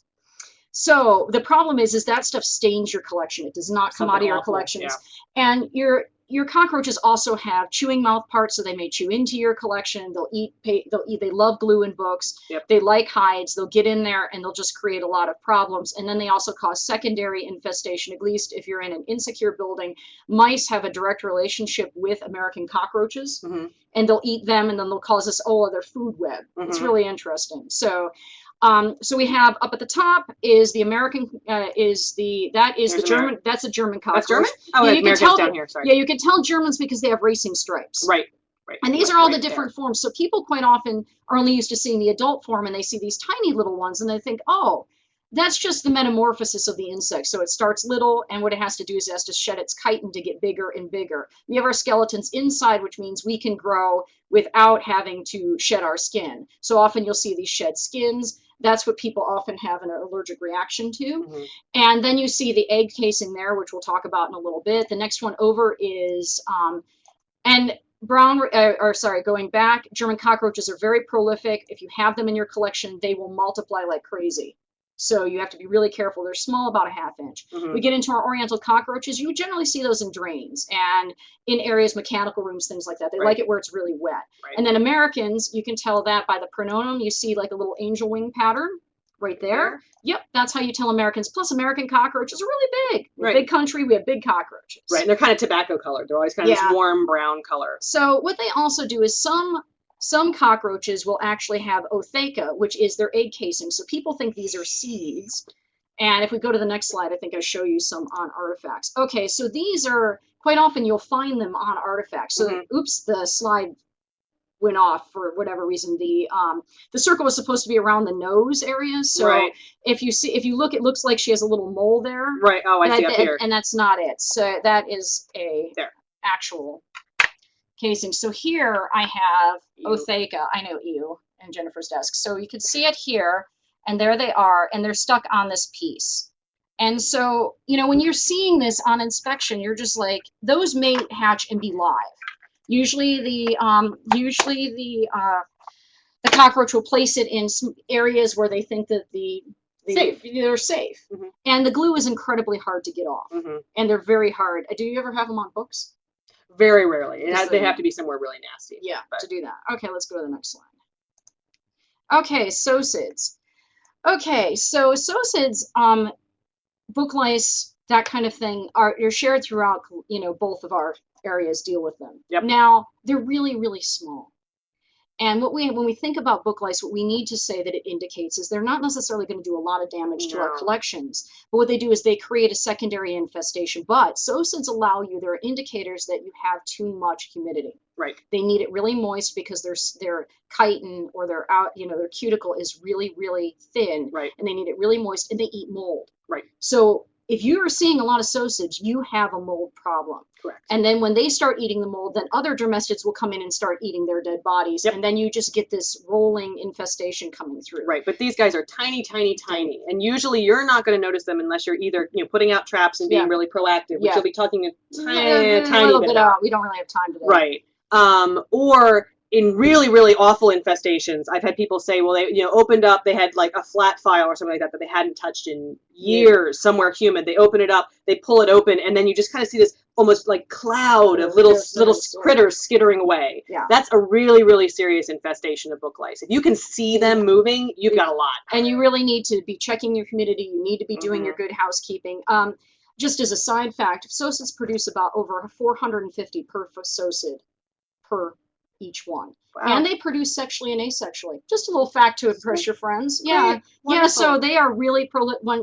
So the problem is that stuff stains your collection. It does not come out of your collections. And your cockroaches also have chewing mouth parts, so they may chew into your collection. They'll eat. They love glue and books. Yep. They like hides. They'll get in there and they'll just create a lot of problems. And then they also cause secondary infestation. At least if you're in an insecure building, mice have a direct relationship with American cockroaches, and they'll eat them, and then they'll cause this whole other food web. It's really interesting. So. So we have up at the top is the American that's a German cockroach. That's German? Oh, yeah, American's down here, sorry. Yeah, you can tell Germans because they have racing stripes. Right. And these are all the different forms. So people quite often are only used to seeing the adult form, and they see these tiny little ones and they think, oh, that's just the metamorphosis of the insect. So it starts little, and what it has to do is it has to shed its chitin to get bigger and bigger. We have our skeletons inside, which means we can grow without having to shed our skin. So often you'll see these shed skins. That's what people often have an allergic reaction to. And then you see the egg casing there, which we'll talk about in a little bit. The next one over is, going back, German cockroaches are very prolific. If you have them in your collection, they will multiply like crazy. So you have to be really careful. They're small, about a half inch. We get into our oriental cockroaches. You would generally see those in drains and in areas, mechanical rooms, things like that. They like it where it's really wet. And then Americans, you can tell that by the pronotum. You see like a little angel wing pattern right there. Yep, that's how you tell Americans. Plus, American cockroaches are really big. Big country, we have big cockroaches. Right, and they're kind of tobacco colored. They're always kind of this warm brown color. So what they also do is some cockroaches will actually have ootheca, which is their egg casing. So people think these are seeds. And if we go to the next slide, I think I'll show you some on artifacts. Okay, so these are, quite often you'll find them on artifacts. So, oops, the slide went off for whatever reason. The circle was supposed to be around the nose area. So if you look, it looks like she has a little mole there. Right, oh, I see up here. And that's not it. So that is a actual casing. So here I have ootheca. I know you and Jennifer's desk. So you can see it here, and there they are, and they're stuck on this piece. And so, you know, when you're seeing this on inspection, you're just like, those may hatch and be live. Usually the cockroach will place it in some areas where they think that they're safe. And the glue is incredibly hard to get off, and they're very hard. Do you ever have them on books? Very rarely. They have to be somewhere really nasty. Yeah, to do that. Okay, let's go to the next slide. Okay, SOCIDs. Okay, so SOCIDs, book lice, that kind of thing, you're shared throughout, you know, both of our areas deal with them. Now, they're really, really small. And when we think about book lice, what we need to say that it indicates is they're not necessarily going to do a lot of damage to our collections. But what they do is they create a secondary infestation. But SOCIDs allow you, there are indicators that you have too much humidity. Right. They need it really moist because their chitin or their cuticle is really, really thin. Right. And they need it really moist, and they eat mold. Right. So if you're seeing a lot of SOCIDs, you have a mold problem. Correct. And then when they start eating the mold, then other dermestids will come in and start eating their dead bodies. And then you just get this rolling infestation coming through. Right. But these guys are tiny, tiny, tiny. And usually you're not going to notice them unless you're either, you know, putting out traps and being really proactive, which you'll be talking a tiny bit about. We don't really have time today. Right. Or in really, really awful infestations, I've had people say, well, they, you know, opened up, they had like a flat file or something like that they hadn't touched in years, somewhere humid. They open it up, they pull it open, and then you just kind of see this almost like cloud of little critters skittering away. Yeah. That's a really, really serious infestation of book lice. If you can see them moving, you've got a lot. And you really need to be checking your humidity. You need to be doing your good housekeeping. Just as a side fact, SOCIDs produce about over 450 per SOCID per each one. Wow. And they produce sexually and asexually. Just a little fact to impress your friends. Yeah. Yeah, so they are really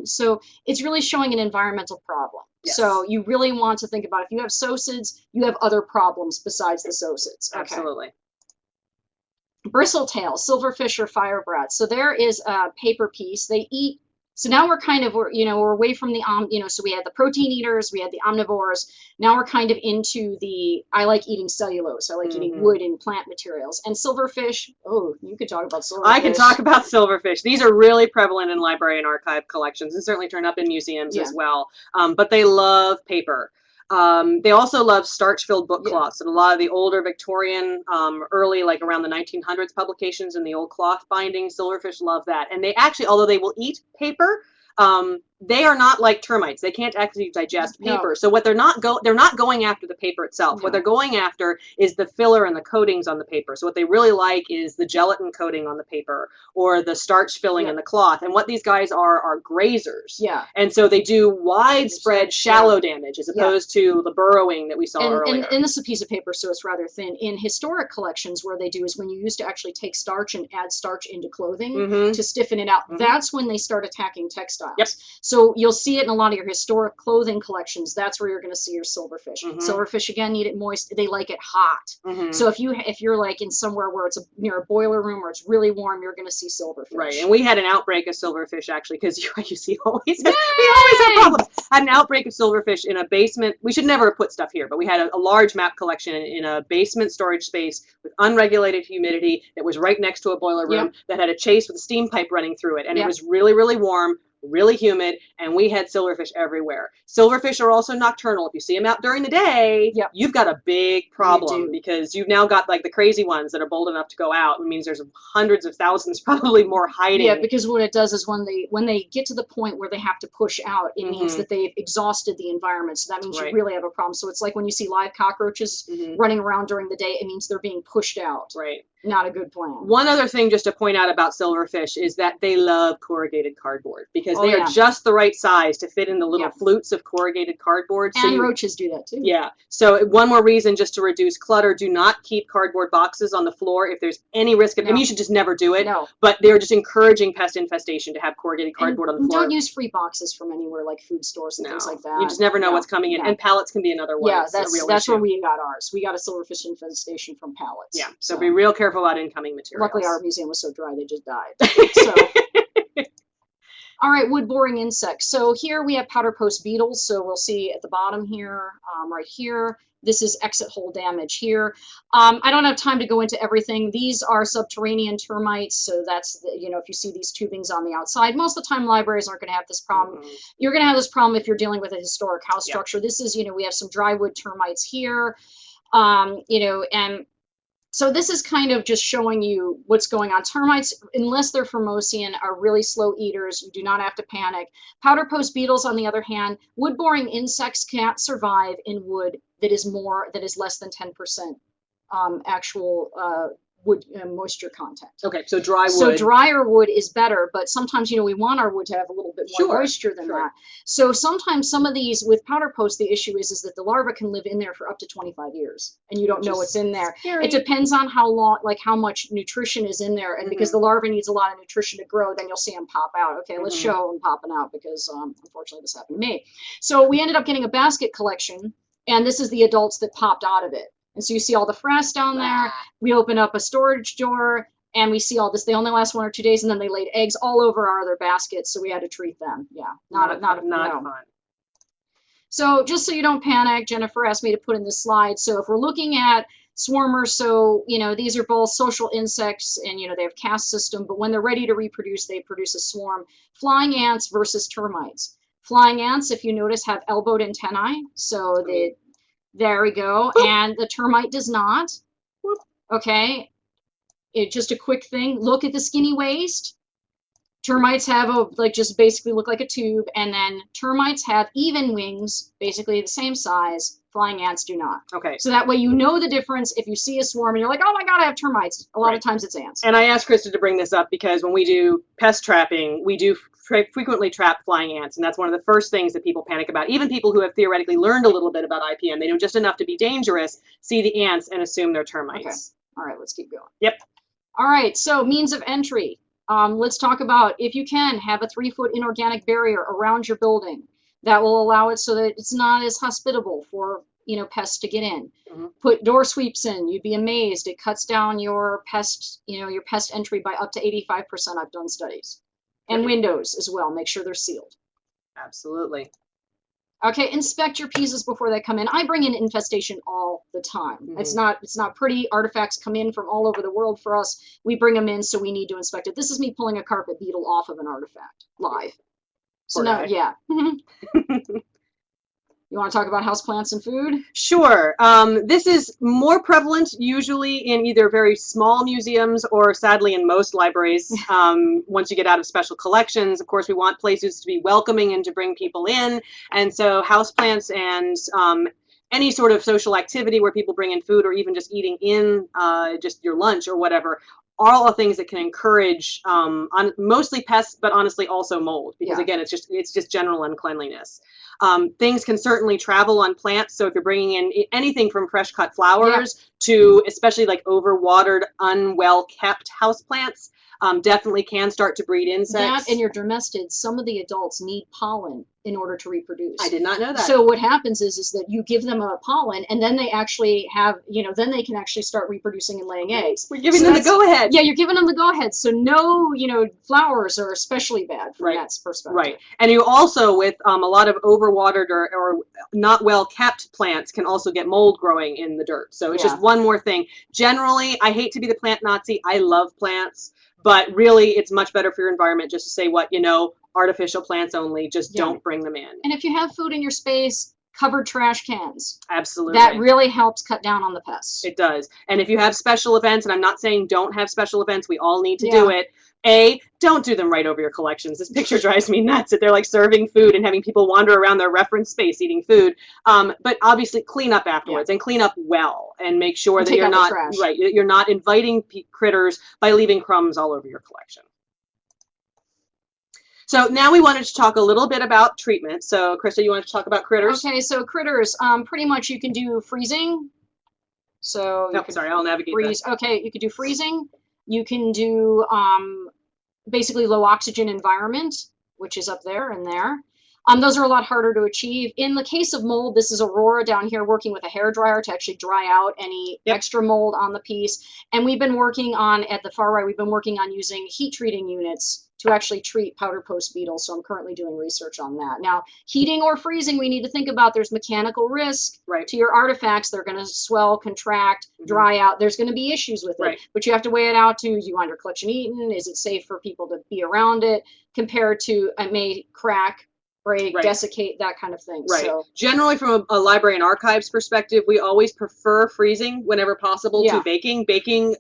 so it's really showing an environmental problem. Yes. So you really want to think about, if you have SOCIDs, you have other problems besides the SOCIDs. Okay. Absolutely. Bristletail, silverfish, or firebrats. So there is a paper piece. They eat. So now we're kind of, we're away from the, so we had the protein eaters, we had the omnivores. Now we're kind of into I like eating cellulose. I like eating wood and plant materials. And silverfish, oh, you could talk about silverfish. I can talk about silverfish. These are really prevalent in library and archive collections, and certainly turn up in museums as well. But they love paper. They also love starch-filled book cloths, and a lot of the older Victorian, early, like around the 1900s publications and the old cloth bindings, silverfish love that. And they actually, although they will eat paper, they are not like termites. They can't actually digest paper. No. So what they're not going after the paper itself. No. What they're going after is the filler and the coatings on the paper. So what they really like is the gelatin coating on the paper or the starch filling in the cloth. And what these guys are grazers. Yeah. And so they do widespread shallow damage as opposed to the burrowing that we saw earlier. And this is a piece of paper, so it's rather thin. In historic collections, where they do is when you used to actually take starch and add starch into clothing to stiffen it out, that's when they start attacking textiles. Yep. So you'll see it in a lot of your historic clothing collections. That's where you're going to see your silverfish. Silverfish, again, need it moist. They like it hot. So if you're like in somewhere where it's near a boiler room or it's really warm, you're going to see silverfish. Right, and we had an outbreak of silverfish actually because UIUC always have problems. Had an outbreak of silverfish in a basement. We should never have put stuff here, but we had a large map collection in a basement storage space with unregulated humidity that was right next to a boiler room that had a chase with a steam pipe running through it, and it was really, really warm, really humid, and we had silverfish everywhere. Silverfish are also nocturnal. If you see them out during the day, you've got a big problem because you've now got like the crazy ones that are bold enough to go out. It means there's hundreds of thousands, probably more, hiding. Yeah, because what it does is when they get to the point where they have to push out, it means that they've exhausted the environment. So that means you really have a problem. So it's like when you see live cockroaches running around during the day, it means they're being pushed out. Right. Not a good plan. One other thing just to point out about silverfish is that they love corrugated cardboard because they are just the right size to fit in the little flutes of corrugated cardboard. And roaches do that too. Yeah. So one more reason just to reduce clutter, do not keep cardboard boxes on the floor if there's any risk of, I mean, you should just never do it. No. But they're just encouraging pest infestation to have corrugated cardboard on the floor. Don't use free boxes from anywhere like food stores and things like that. You just never know what's coming in. And pallets can be another one. Yeah, that's where we got ours. We got a silverfish infestation from pallets. Yeah. So be real careful about incoming materials. Luckily, our museum was so dry, they just died. So. All right, wood boring insects. So here we have powder post beetles. So we'll see at the bottom here, right here. This is exit hole damage here. I don't have time to go into everything. These are subterranean termites. So that's, if you see these tubings on the outside, most of the time libraries aren't going to have this problem. You're going to have this problem if you're dealing with a historic house structure. This is, we have some drywood termites here, and so this is kind of just showing you what's going on. Termites, unless they're Formosian, are really slow eaters. You do not have to panic. Powder post beetles, on the other hand, wood boring insects can't survive in wood that is less than 10% actual wood moisture content. Okay, so dry wood. So drier wood is better, but sometimes, we want our wood to have a little bit more moisture than that. So sometimes some of these with powder post, the issue is that the larva can live in there for up to 25 years and you don't know what's in there. Scary. It depends on how long, like how much nutrition is in there. And because the larva needs a lot of nutrition to grow, then you'll see them pop out. Okay, let's show them popping out because unfortunately this happened to me. So we ended up getting a basket collection, and this is the adults that popped out of it. And so you see all the frass down there. We open up a storage door and we see all this. They only last 1 or 2 days, and then they laid eggs all over our other baskets. So we had to treat them. Yeah, not fun. So just so you don't panic, Jennifer asked me to put in this slide. So if we're looking at swarmers, so, these are both social insects and, they have caste system, but when they're ready to reproduce, they produce a swarm. Flying ants versus termites. Flying ants, if you notice, have elbowed antennae. So there we go. And the termite does not. Okay. Just a quick thing. Look at the skinny waist. Termites have just basically look like a tube. And then termites have even wings, basically the same size. Flying ants do not. Okay. So that way you know the difference. If you see a swarm and you're like, oh my God, I have termites. A lot of times it's ants. And I asked Christa to bring this up because when we do pest trapping, we do frequently trap flying ants. And that's one of the first things that people panic about. Even people who have theoretically learned a little bit about IPM, they know just enough to be dangerous, see the ants and assume they're termites. Okay. All right, let's keep going. Yep. All right, so means of entry. Let's talk about, if you can, have a 3-foot inorganic barrier around your building. That will allow it so that it's not as hospitable for pests to get in. Put door sweeps in. You'd be amazed. It cuts down your pest, your pest entry by up to 85%. I've done studies. And windows as well. Make sure they're sealed. Absolutely. Okay, inspect your pieces before they come in. I bring in infestation all the time. It's not pretty. Artifacts come in from all over the world for us. We bring them in, so we need to inspect it. This is me pulling a carpet beetle off of an artifact live. So now, yeah. You want to talk about houseplants and food? Sure. This is more prevalent usually in either very small museums or sadly in most libraries. Once you get out of special collections, of course, we want places to be welcoming and to bring people in. And so houseplants and any sort of social activity where people bring in food or even just eating in just your lunch or whatever are all things that can encourage mostly pests, but honestly also mold, because again, it's just general uncleanliness. Things can certainly travel on plants. So if you're bringing in anything from fresh cut flowers to especially like overwatered, unwell kept houseplants, definitely can start to breed insects. That and your dermestids, some of the adults need pollen in order to reproduce. I did not know that. So what happens is that you give them a pollen, and then they actually have, then they can actually start reproducing and laying eggs. We're giving them the go-ahead. Yeah, you're giving them the go-ahead. So no, flowers are especially bad from that perspective. Right. And you also, with a lot of overwatered or not well-kept plants, can also get mold growing in the dirt. So it's just one more thing. Generally, I hate to be the plant Nazi. I love plants. But really, it's much better for your environment just to say artificial plants only, just don't bring them in. And if you have food in your space, covered trash cans. Absolutely. That really helps cut down on the pests. It does. And if you have special events, and I'm not saying don't have special events, we all need to do it. Don't do them right over your collections. This picture drives me nuts that they're like serving food and having people wander around their reference space eating food. But obviously clean up afterwards and clean up well and make sure that you're not inviting critters by leaving crumbs all over your collection. So now we wanted to talk a little bit about treatment. So Christa, you wanted to talk about critters? Okay, so critters, pretty much you can do freezing. So I'll navigate freeze. Okay, you can do freezing. You can do basically low oxygen environment, which is up there and there. Those are a lot harder to achieve. In the case of mold, this is Aurora down here working with a hairdryer to actually dry out any extra mold on the piece. And we've been working on, at the far right, we've been working on using heat treating units to actually treat powder post beetles. So I'm currently doing research on that. Now, heating or freezing, we need to think about there's mechanical risk to your artifacts. They're going to swell, contract, dry out. There's going to be issues with it, but you have to weigh it out to, do you want your collection eaten? Is it safe for people to be around it? Compared to, it may crack, break, desiccate, that kind of thing. Right. So, generally, from a library and archives perspective, we always prefer freezing whenever possible to baking. Baking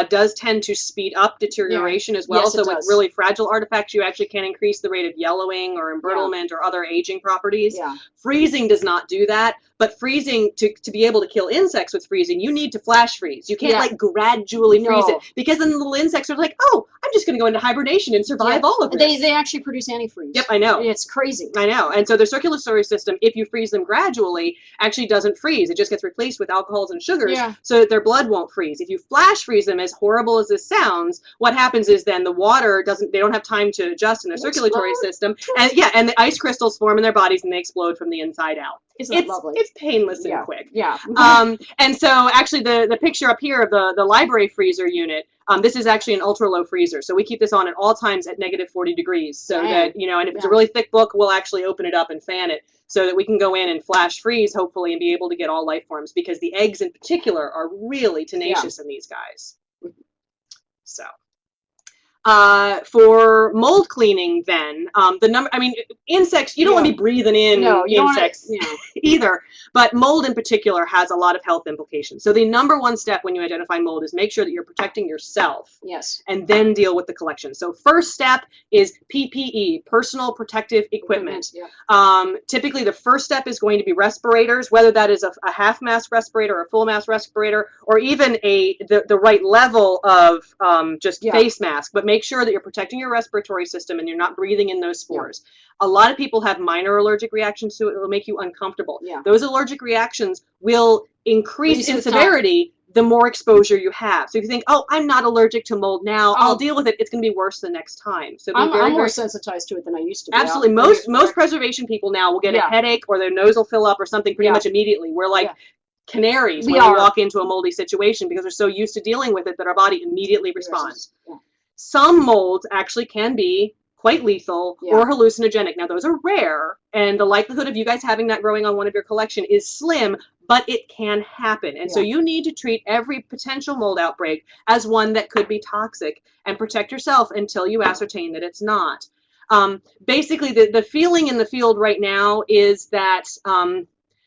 does tend to speed up deterioration as well. Yes, so with really fragile artifacts, you actually can increase the rate of yellowing or embrittlement or other aging properties. Freezing does not do that. But freezing, to be able to kill insects with freezing, you need to flash freeze. You can't like gradually freeze it, because then the little insects are like, oh, I'm just going to go into hibernation and survive all of this. They actually produce antifreeze. Yep, I know. It's crazy. I know. And so the circulatory system, if you freeze them gradually, actually doesn't freeze. It just gets replaced with alcohols and sugars so that their blood won't freeze. If you flash freeze them, as horrible as this sounds, what happens is then the water they don't have time to adjust in their circulatory system. And and the ice crystals form in their bodies and they explode from the inside out. Isn't it lovely? It's painless and quick. Yeah. And so actually the picture up here of the library freezer unit, this is actually an ultra low freezer. So we keep this on at all times at -40 degrees. So that, and if it's a really thick book, we'll actually open it up and fan it so that we can go in and flash freeze, hopefully, and be able to get all life forms, because the eggs in particular are really tenacious in these guys. So. For mold cleaning, then insects, you don't want to be breathing in insects either, but mold in particular has a lot of health implications. So the #1 step when you identify mold is make sure that you're protecting yourself and then deal with the collection. So first step is PPE, personal protective equipment. Typically the first step is going to be respirators, whether that is a half mask respirator or a full mask respirator, or even the right level of just face mask, but make sure that you're protecting your respiratory system and you're not breathing in those spores. A lot of people have minor allergic reactions to it. It will make you uncomfortable. Those allergic reactions will increase in severity the more exposure you have. So if you think, oh, I'm not allergic to mold now, I'll deal with it, it's going to be worse the next time. So I'm more sensitized to it than I used to be. Absolutely. Most preservation people now will get a headache or their nose will fill up or something pretty much immediately. We're like canaries when we walk into a moldy situation, because we're so used to dealing with it that our body immediately responds. Some molds actually can be quite lethal or hallucinogenic. Now, those are rare, and the likelihood of you guys having that growing on one of your collection is slim, but it can happen. And so you need to treat every potential mold outbreak as one that could be toxic and protect yourself until you ascertain that it's not. Basically, the feeling in the field right now is that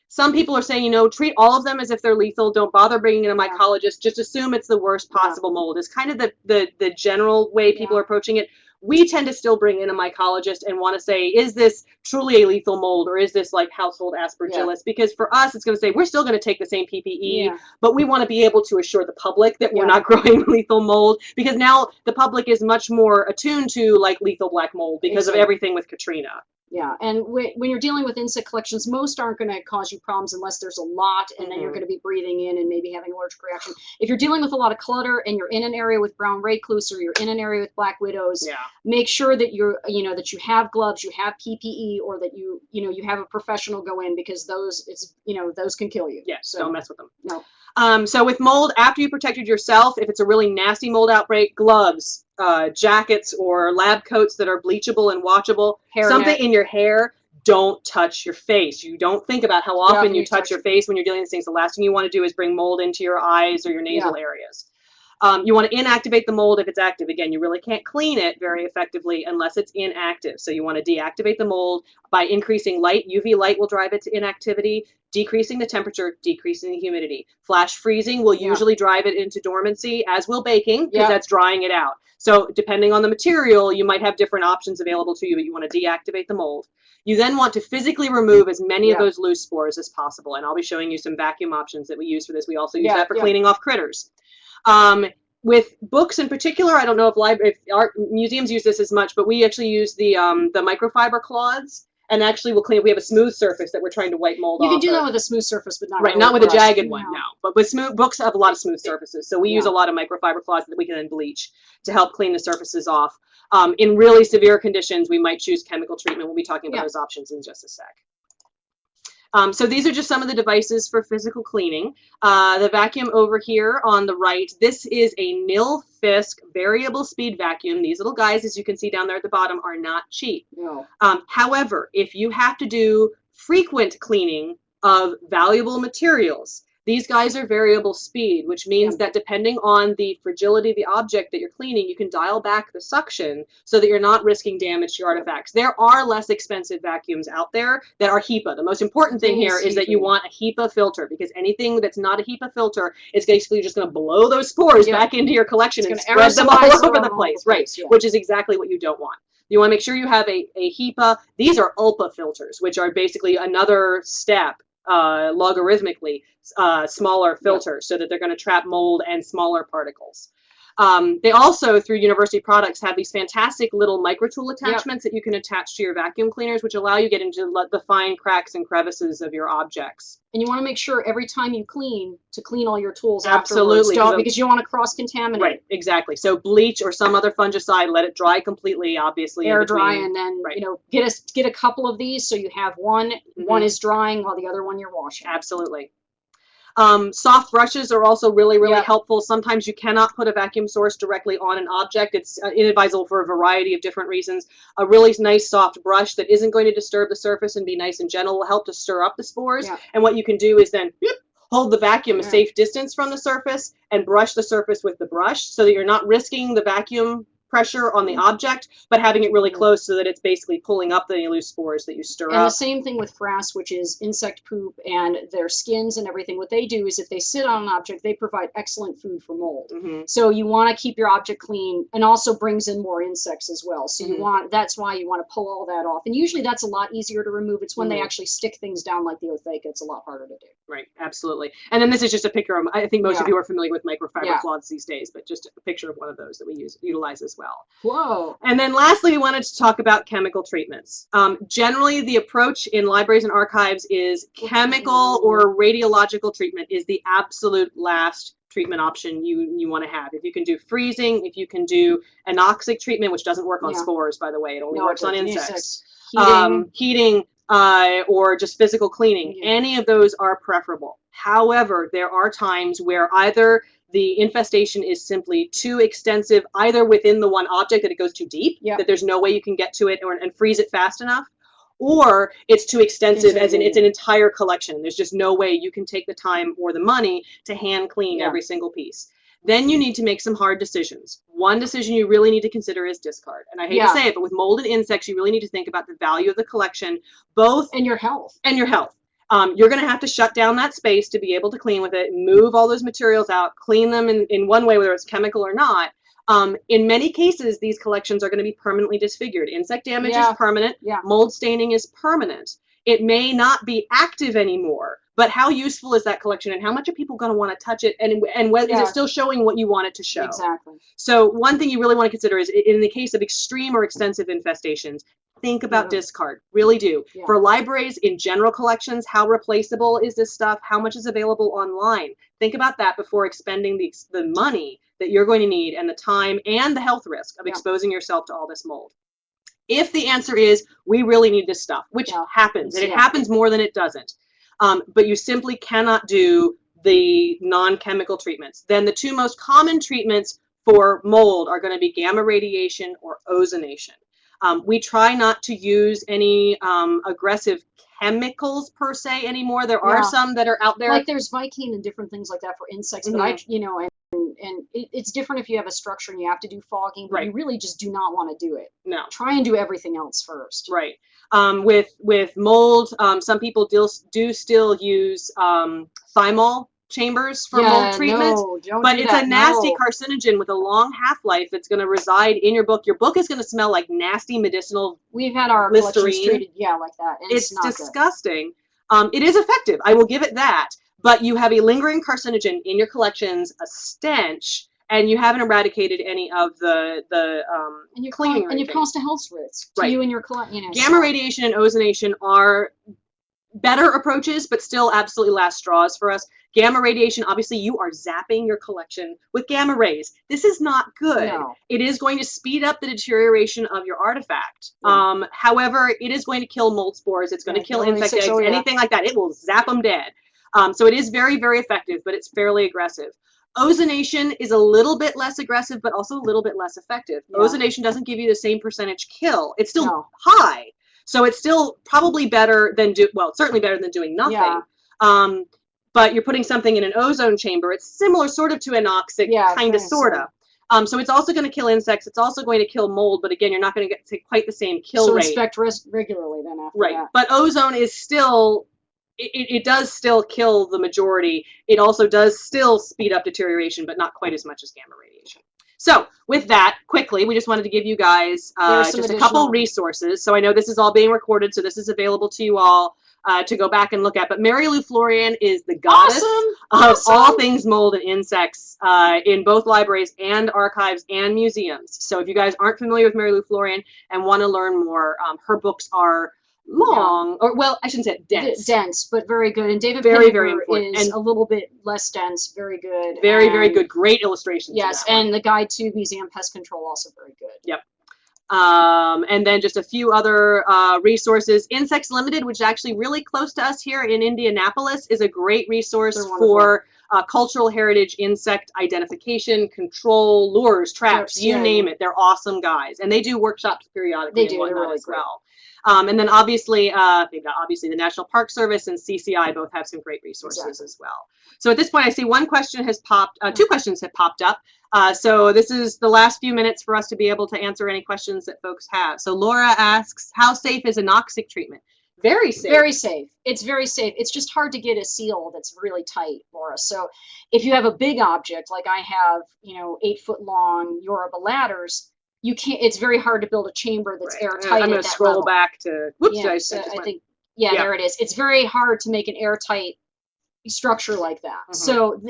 Some people are saying, you know, treat all of them as if they're lethal. Don't bother bringing in a mycologist. Just assume it's the worst possible mold is kind of the general way people are approaching it. We tend to still bring in a mycologist and want to say, is this truly a lethal mold or is this like household aspergillus? Because for us, it's going to say we're still going to take the same PPE, but we want to be able to assure the public that we're not growing lethal mold, because now the public is much more attuned to like lethal black mold because of everything with Katrina. Yeah, and when you're dealing with insect collections, most aren't going to cause you problems unless there's a lot, and then you're going to be breathing in and maybe having an allergic reaction. If you're dealing with a lot of clutter and you're in an area with brown recluse or you're in an area with black widows, make sure that that you have gloves, you have PPE, or that you have a professional go in, because those those can kill you. Yeah, so don't mess with them. No. So with mold, after you protected yourself, if it's a really nasty mold outbreak, gloves, jackets or lab coats that are bleachable and washable, something in your hair. Don't touch your face. You don't think about how often you touch your face when you're dealing with things. The last thing you want to do is bring mold into your eyes or your nasal areas. You want to inactivate the mold if it's active. Again, you really can't clean it very effectively unless it's inactive. So you want to deactivate the mold by increasing light. UV light will drive it to inactivity, decreasing the temperature, decreasing the humidity. Flash freezing will usually drive it into dormancy, as will baking, because that's drying it out. So depending on the material, you might have different options available to you, but you want to deactivate the mold. You then want to physically remove as many of those loose spores as possible. And I'll be showing you some vacuum options that we use for this. We also use that for cleaning off critters. With books in particular, I don't know if art museums use this as much, but we actually use the microfiber cloths, and actually we'll clean. We have a smooth surface that we're trying to wipe mold off. You can do that with a smooth surface, but not right, really not with a jagged no. one, no. But with smooth books have a lot of smooth surfaces, so we use a lot of microfiber cloths that we can then bleach to help clean the surfaces off. In really severe conditions, we might choose chemical treatment. We'll be talking about those options in just a sec. So these are just some of the devices for physical cleaning. The vacuum over here on the right, this is a Nil-Fisk variable speed vacuum. These little guys, as you can see down there at the bottom, are not cheap. No. However, if you have to do frequent cleaning of valuable materials, these guys are variable speed, which means that depending on the fragility of the object that you're cleaning, you can dial back the suction so that you're not risking damage to your artifacts. There are less expensive vacuums out there that are HEPA. The most important thing here is that you want a HEPA filter, because anything that's not a HEPA filter is basically just going to blow those spores back into your collection and spread them all over the place, which is exactly what you don't want. You want to make sure you have a HEPA. These are ULPA filters, which are basically another step logarithmically smaller filters, so that they're going to trap mold and smaller particles. They also, through University Products, have these fantastic little micro tool attachments that you can attach to your vacuum cleaners, which allow you to get into the fine cracks and crevices of your objects. And you want to make sure every time you clean, to clean all your tools Absolutely, afterwards, because you don't want to cross-contaminate. Right, exactly. So bleach or some other fungicide, let it dry completely, obviously. Air dry, and then get a couple of these so you have one. One is drying while the other one you're washing. Absolutely. Soft brushes are also really helpful. Sometimes you cannot put a vacuum source directly on an object. It's inadvisable for a variety of different reasons. A really nice soft brush that isn't going to disturb the surface and be nice and gentle will help to stir up the spores. And what you can do is then hold the vacuum a safe distance from the surface and brush the surface with the brush, so that you're not risking the vacuum pressure on the object, but having it really close so that it's basically pulling up the loose spores that you stir up. And the same thing with frass, which is insect poop and their skins and everything. What they do is, if they sit on an object, they provide excellent food for mold. So you want to keep your object clean, and also brings in more insects as well. So that's why you want to pull all that off. And usually that's a lot easier to remove. It's when they actually stick things down like the Otheca, it's a lot harder to do. Right, absolutely. And then this is just a picture of, I think most of you are familiar with microfiber cloths these days, but just a picture of one of those that we utilize as well. Whoa. And then lastly, we wanted to talk about chemical treatments. Generally, the approach in libraries and archives is chemical or radiological treatment is the absolute last treatment option you want to have. If you can do freezing, if you can do anoxic treatment, which doesn't work on spores, by the way, it only works on insects. Heating, or just physical cleaning. Any of those are preferable. However, there are times where either the infestation is simply too extensive, either within the one object that it goes too deep, that there's no way you can get to it and freeze it fast enough, or it's too extensive, as in it's an entire collection. There's just no way you can take the time or the money to hand clean every single piece. Then you need to make some hard decisions. One decision you really need to consider is discard. And I hate to say it, but with mold and insects, you really need to think about the value of the collection, both and your health. You're going to have to shut down that space to be able to clean with it, move all those materials out, clean them in one way, whether it's chemical or not. In many cases, these collections are going to be permanently disfigured. Insect damage is permanent. Mold staining is permanent. It may not be active anymore, but how useful is that collection, and how much are people going to want to touch it, and whether is it still showing what you want it to show? Exactly. So one thing you really want to consider is, in the case of extreme or extensive infestations, think about discard. Really do. For libraries, in general collections, how replaceable is this stuff? How much is available online? Think about that before expending the money that you're going to need, and the time and the health risk of exposing yourself to all this mold. If the answer is, we really need this stuff, which happens, and it happens more than it doesn't, but you simply cannot do the non-chemical treatments, then the two most common treatments for mold are going to be gamma radiation or ozonation. We try not to use any aggressive chemicals per se anymore. There are some that are out there. Like there's Viking and different things like that for insects, but it's different if you have a structure and you have to do fogging, but you really just do not want to do it. No. Try and do everything else first. Right. With mold, some people do still use thymol chambers for mold treatment, but it's a nasty carcinogen with a long half-life that's going to reside in your book. Your book is going to smell like nasty medicinal. We've had our collections treated like that, and it's not disgusting. It is effective, I will give it that, but you have a lingering carcinogen in your collections, a stench, and you haven't eradicated any of the cleaning. And you've caused a health risk to you and your collection. Gamma radiation and ozonation are better approaches, but still absolutely last straws for us. Gamma radiation, obviously you are zapping your collection with gamma rays. This is not good. No. It is going to speed up the deterioration of your artifact. However, it is going to kill mold spores. It's going to kill insect eggs, anything like that. It will zap them dead. So it is very, very effective, but it's fairly aggressive. Ozonation is a little bit less aggressive, but also a little bit less effective. Ozonation doesn't give you the same percentage kill. It's still high. So it's still probably better than certainly better than doing nothing. But you're putting something in an ozone chamber. It's similar sort of to anoxic, kind of, sort of. So it's also going to kill insects. It's also going to kill mold. But again, you're not going to get to quite the same kill rate. So inspect regularly then after that. But ozone is still, it does still kill the majority. It also does still speed up deterioration, but not quite as much as gamma radiation. So with that, quickly, we just wanted to give you guys just a couple resources. So I know this is all being recorded, so this is available to you all to go back and look at. But Mary Lou Florian is the goddess of all things mold and insects in both libraries and archives and museums. So if you guys aren't familiar with Mary Lou Florian and want to learn more, her books are long, or well, I shouldn't say dense. Dense, but very good. And David very Pinniger important. Is and a little bit less dense, very good. Very good. Great illustrations. Yes, and the guide to museum pest control, also very good. Yep. And then just a few other resources. Insects Limited, which is actually really close to us here in Indianapolis, is a great resource for cultural heritage insect identification, control, lures, traps, you name it. They're awesome guys. And they do workshops periodically and whatnot as well. And then obviously, the National Park Service and CCI both have some great resources as well. So at this point, I see one question has popped, two questions have popped up. So this is the last few minutes for us to be able to answer any questions that folks have. So Laura asks, how safe is anoxic treatment? Very safe. Very safe. It's very safe. It's just hard to get a seal that's really tight, Laura. So if you have a big object, like I have, 8-foot long Yoruba ladders, you can't, it's very hard to build a chamber that's airtight. I'm going to scroll back to, whoops, I think, there it is. It's very hard to make an airtight structure like that. So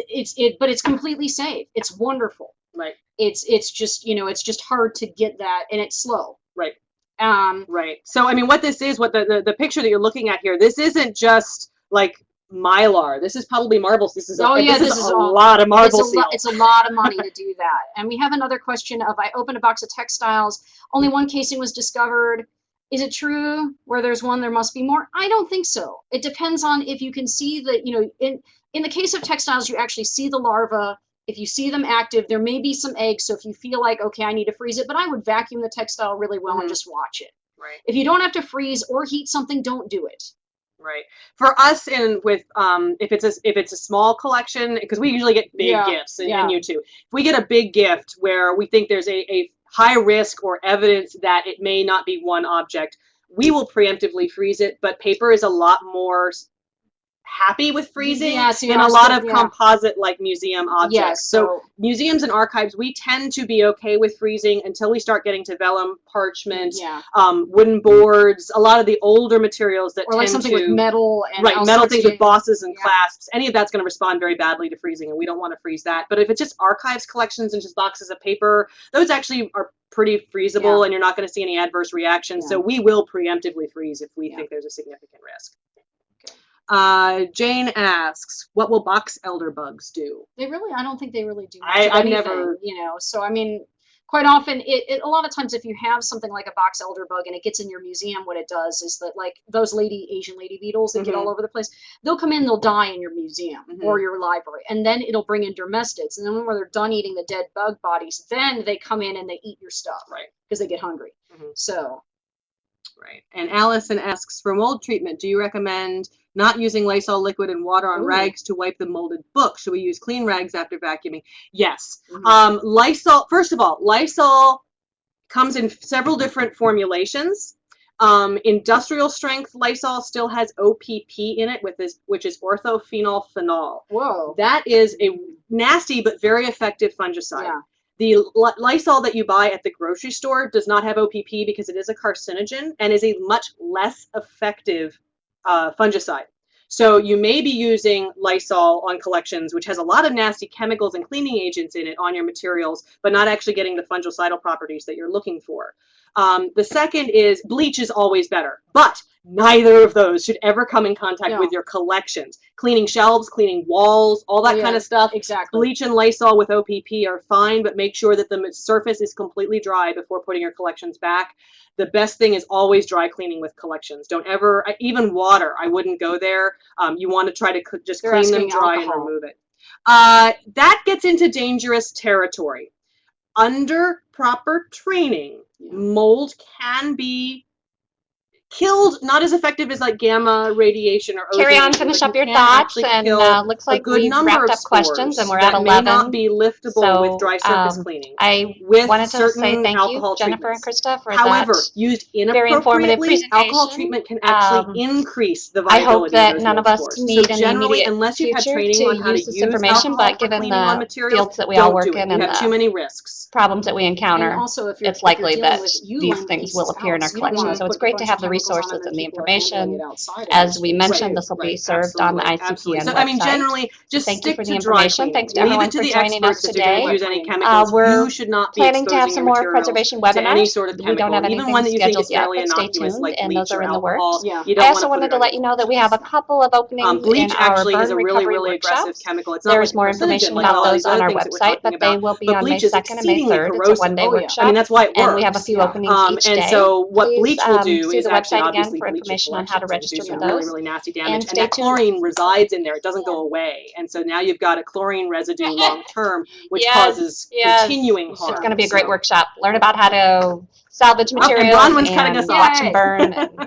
but it's completely safe. It's wonderful. Right. It's just, it's just hard to get that, and it's slow. Right. Right. So, I mean, what this is, what the picture that you're looking at here, this isn't just like Mylar. This is probably marble. This is a lot of marble seal. It's a lot of money to do that. And we have another question of, I opened a box of textiles. Only one casing was discovered. Is it true where there's one, there must be more? I don't think so. It depends on if you can see the, in the case of textiles, you actually see the larva. If you see them active, there may be some eggs. So if you feel like, okay, I need to freeze it, but I would vacuum the textile really well and just watch it. Right. If you don't have to freeze or heat something, don't do it. Right. For us, and with if it's a small collection, because we usually get big gifts, and you too. If we get a big gift where we think there's a high risk or evidence that it may not be one object, we will preemptively freeze it. But paper is a lot more happy with freezing Yeah, so you in a are lot still- of yeah. composite like museum objects. Yes, So museums and archives, we tend to be okay with freezing until we start getting to vellum, parchment, yeah. wooden boards, a lot of the older materials that Or like tend something to with metal and right, all metal sorts things of- with bosses and yeah. clasps. Any of that's going to respond very badly to freezing, and we don't want to freeze that. But if it's just archives collections and just boxes of paper, those actually are pretty freezable, and you're not going to see any adverse reactions. Yeah. So we will preemptively freeze if we think there's a significant risk. Jane asks, what will box elder bugs do? They really, I don't think they really do much I've of anything, never- you know. So I mean, quite often, a lot of times, if you have something like a box elder bug and it gets in your museum, what it does is that, like those Asian lady beetles that get all over the place, they'll come in, they'll die in your museum or your library, and then it'll bring in domestics, and then when they're done eating the dead bug bodies, then they come in and they eat your stuff, right? Because they get hungry. So. Right. And Allison asks, for mold treatment, do you recommend not using Lysol liquid and water on rags to wipe the molded book? Should we use clean rags after vacuuming? Yes. Lysol, first of all, Lysol comes in several different formulations. Industrial strength Lysol still has OPP in it, which is orthophenol. Whoa. That is a nasty but very effective fungicide. Yeah. The Lysol that you buy at the grocery store does not have OPP because it is a carcinogen and is a much less effective fungicide. So you may be using Lysol on collections, which has a lot of nasty chemicals and cleaning agents in it on your materials, but not actually getting the fungicidal properties that you're looking for. The second is bleach is always better, but neither of those should ever come in contact with your collections. Cleaning shelves, cleaning walls, all that kind of stuff. Exactly. Bleach and Lysol with OPP are fine, but make sure that the surface is completely dry before putting your collections back. The best thing is always dry cleaning with collections. Don't ever, even water, I wouldn't go there. You want to try to just clean them dry and remove it. That gets into dangerous territory. Under proper training, mold can be killed, not as effective as like gamma radiation or Carry on, ozone, finish but up you your can thoughts, actually and kill looks a like good we've number wrapped of up questions, and we're at that 11. may not be liftable So, with dry surface cleaning. I with wanted to say certain thank alcohol you, Jennifer and treatments. Krista, for However, that used very informative inappropriately, alcohol presentation. treatment can actually increase the I viability hope that of those none mold of us spores. need So in the generally, immediate unless you've had future training to on how to use this use information, alcohol but for given cleaning on the materials, fields that we all don't work do it. in You and have too the many risks. problems that we encounter, And also, if you're, it's likely if you're dealing that with these uline things will pieces appear in our out, you don't collection. wanna So it's put a great bunch to of have the chemicals on them resources and the people are handling information, it outside of as it. we mentioned, this will be served on the ICPN So I mean, website. generally, just Thank you stick for to the dry information. cleaning. Thanks to Leave everyone it to for the joining us experts if you're going today. to use any chemicals. We're You should not be planning to have exposing some your more materials preservation to any webinars. sort of We chemical, don't have even anything one that you think scheduled is yet, fairly but stay innocuous, tuned, like and bleach those are or in the alcohol. works. Yeah. You don't I want also to put wanted it to on let you know that we have a couple of openings bleach in our actually is burn a really, recovery really aggressive workshops. chemical. It's not There's like more carcinogen, information like all about these those on other our things that we're website, talking but they about. will be But on May bleach is 2nd and May exceedingly 3rd. It's a corrosive. one-day workshop. I mean, that's why it works. And we have a few openings each and day. so what Please, bleach will do see is the actually website again obviously for bleach your information on how to collections and register do for some really, those. really nasty damage. And And stay that tuned. chlorine resides in there. It doesn't go away. And so now you've got a chlorine residue long term, which causes continuing harm. It's going to be a great workshop. Learn about how to salvage materials Bronwyn's cutting us off. watch them burn and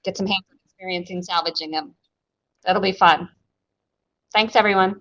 get some hands-on experience in salvaging them. That'll be fun. Thanks, everyone.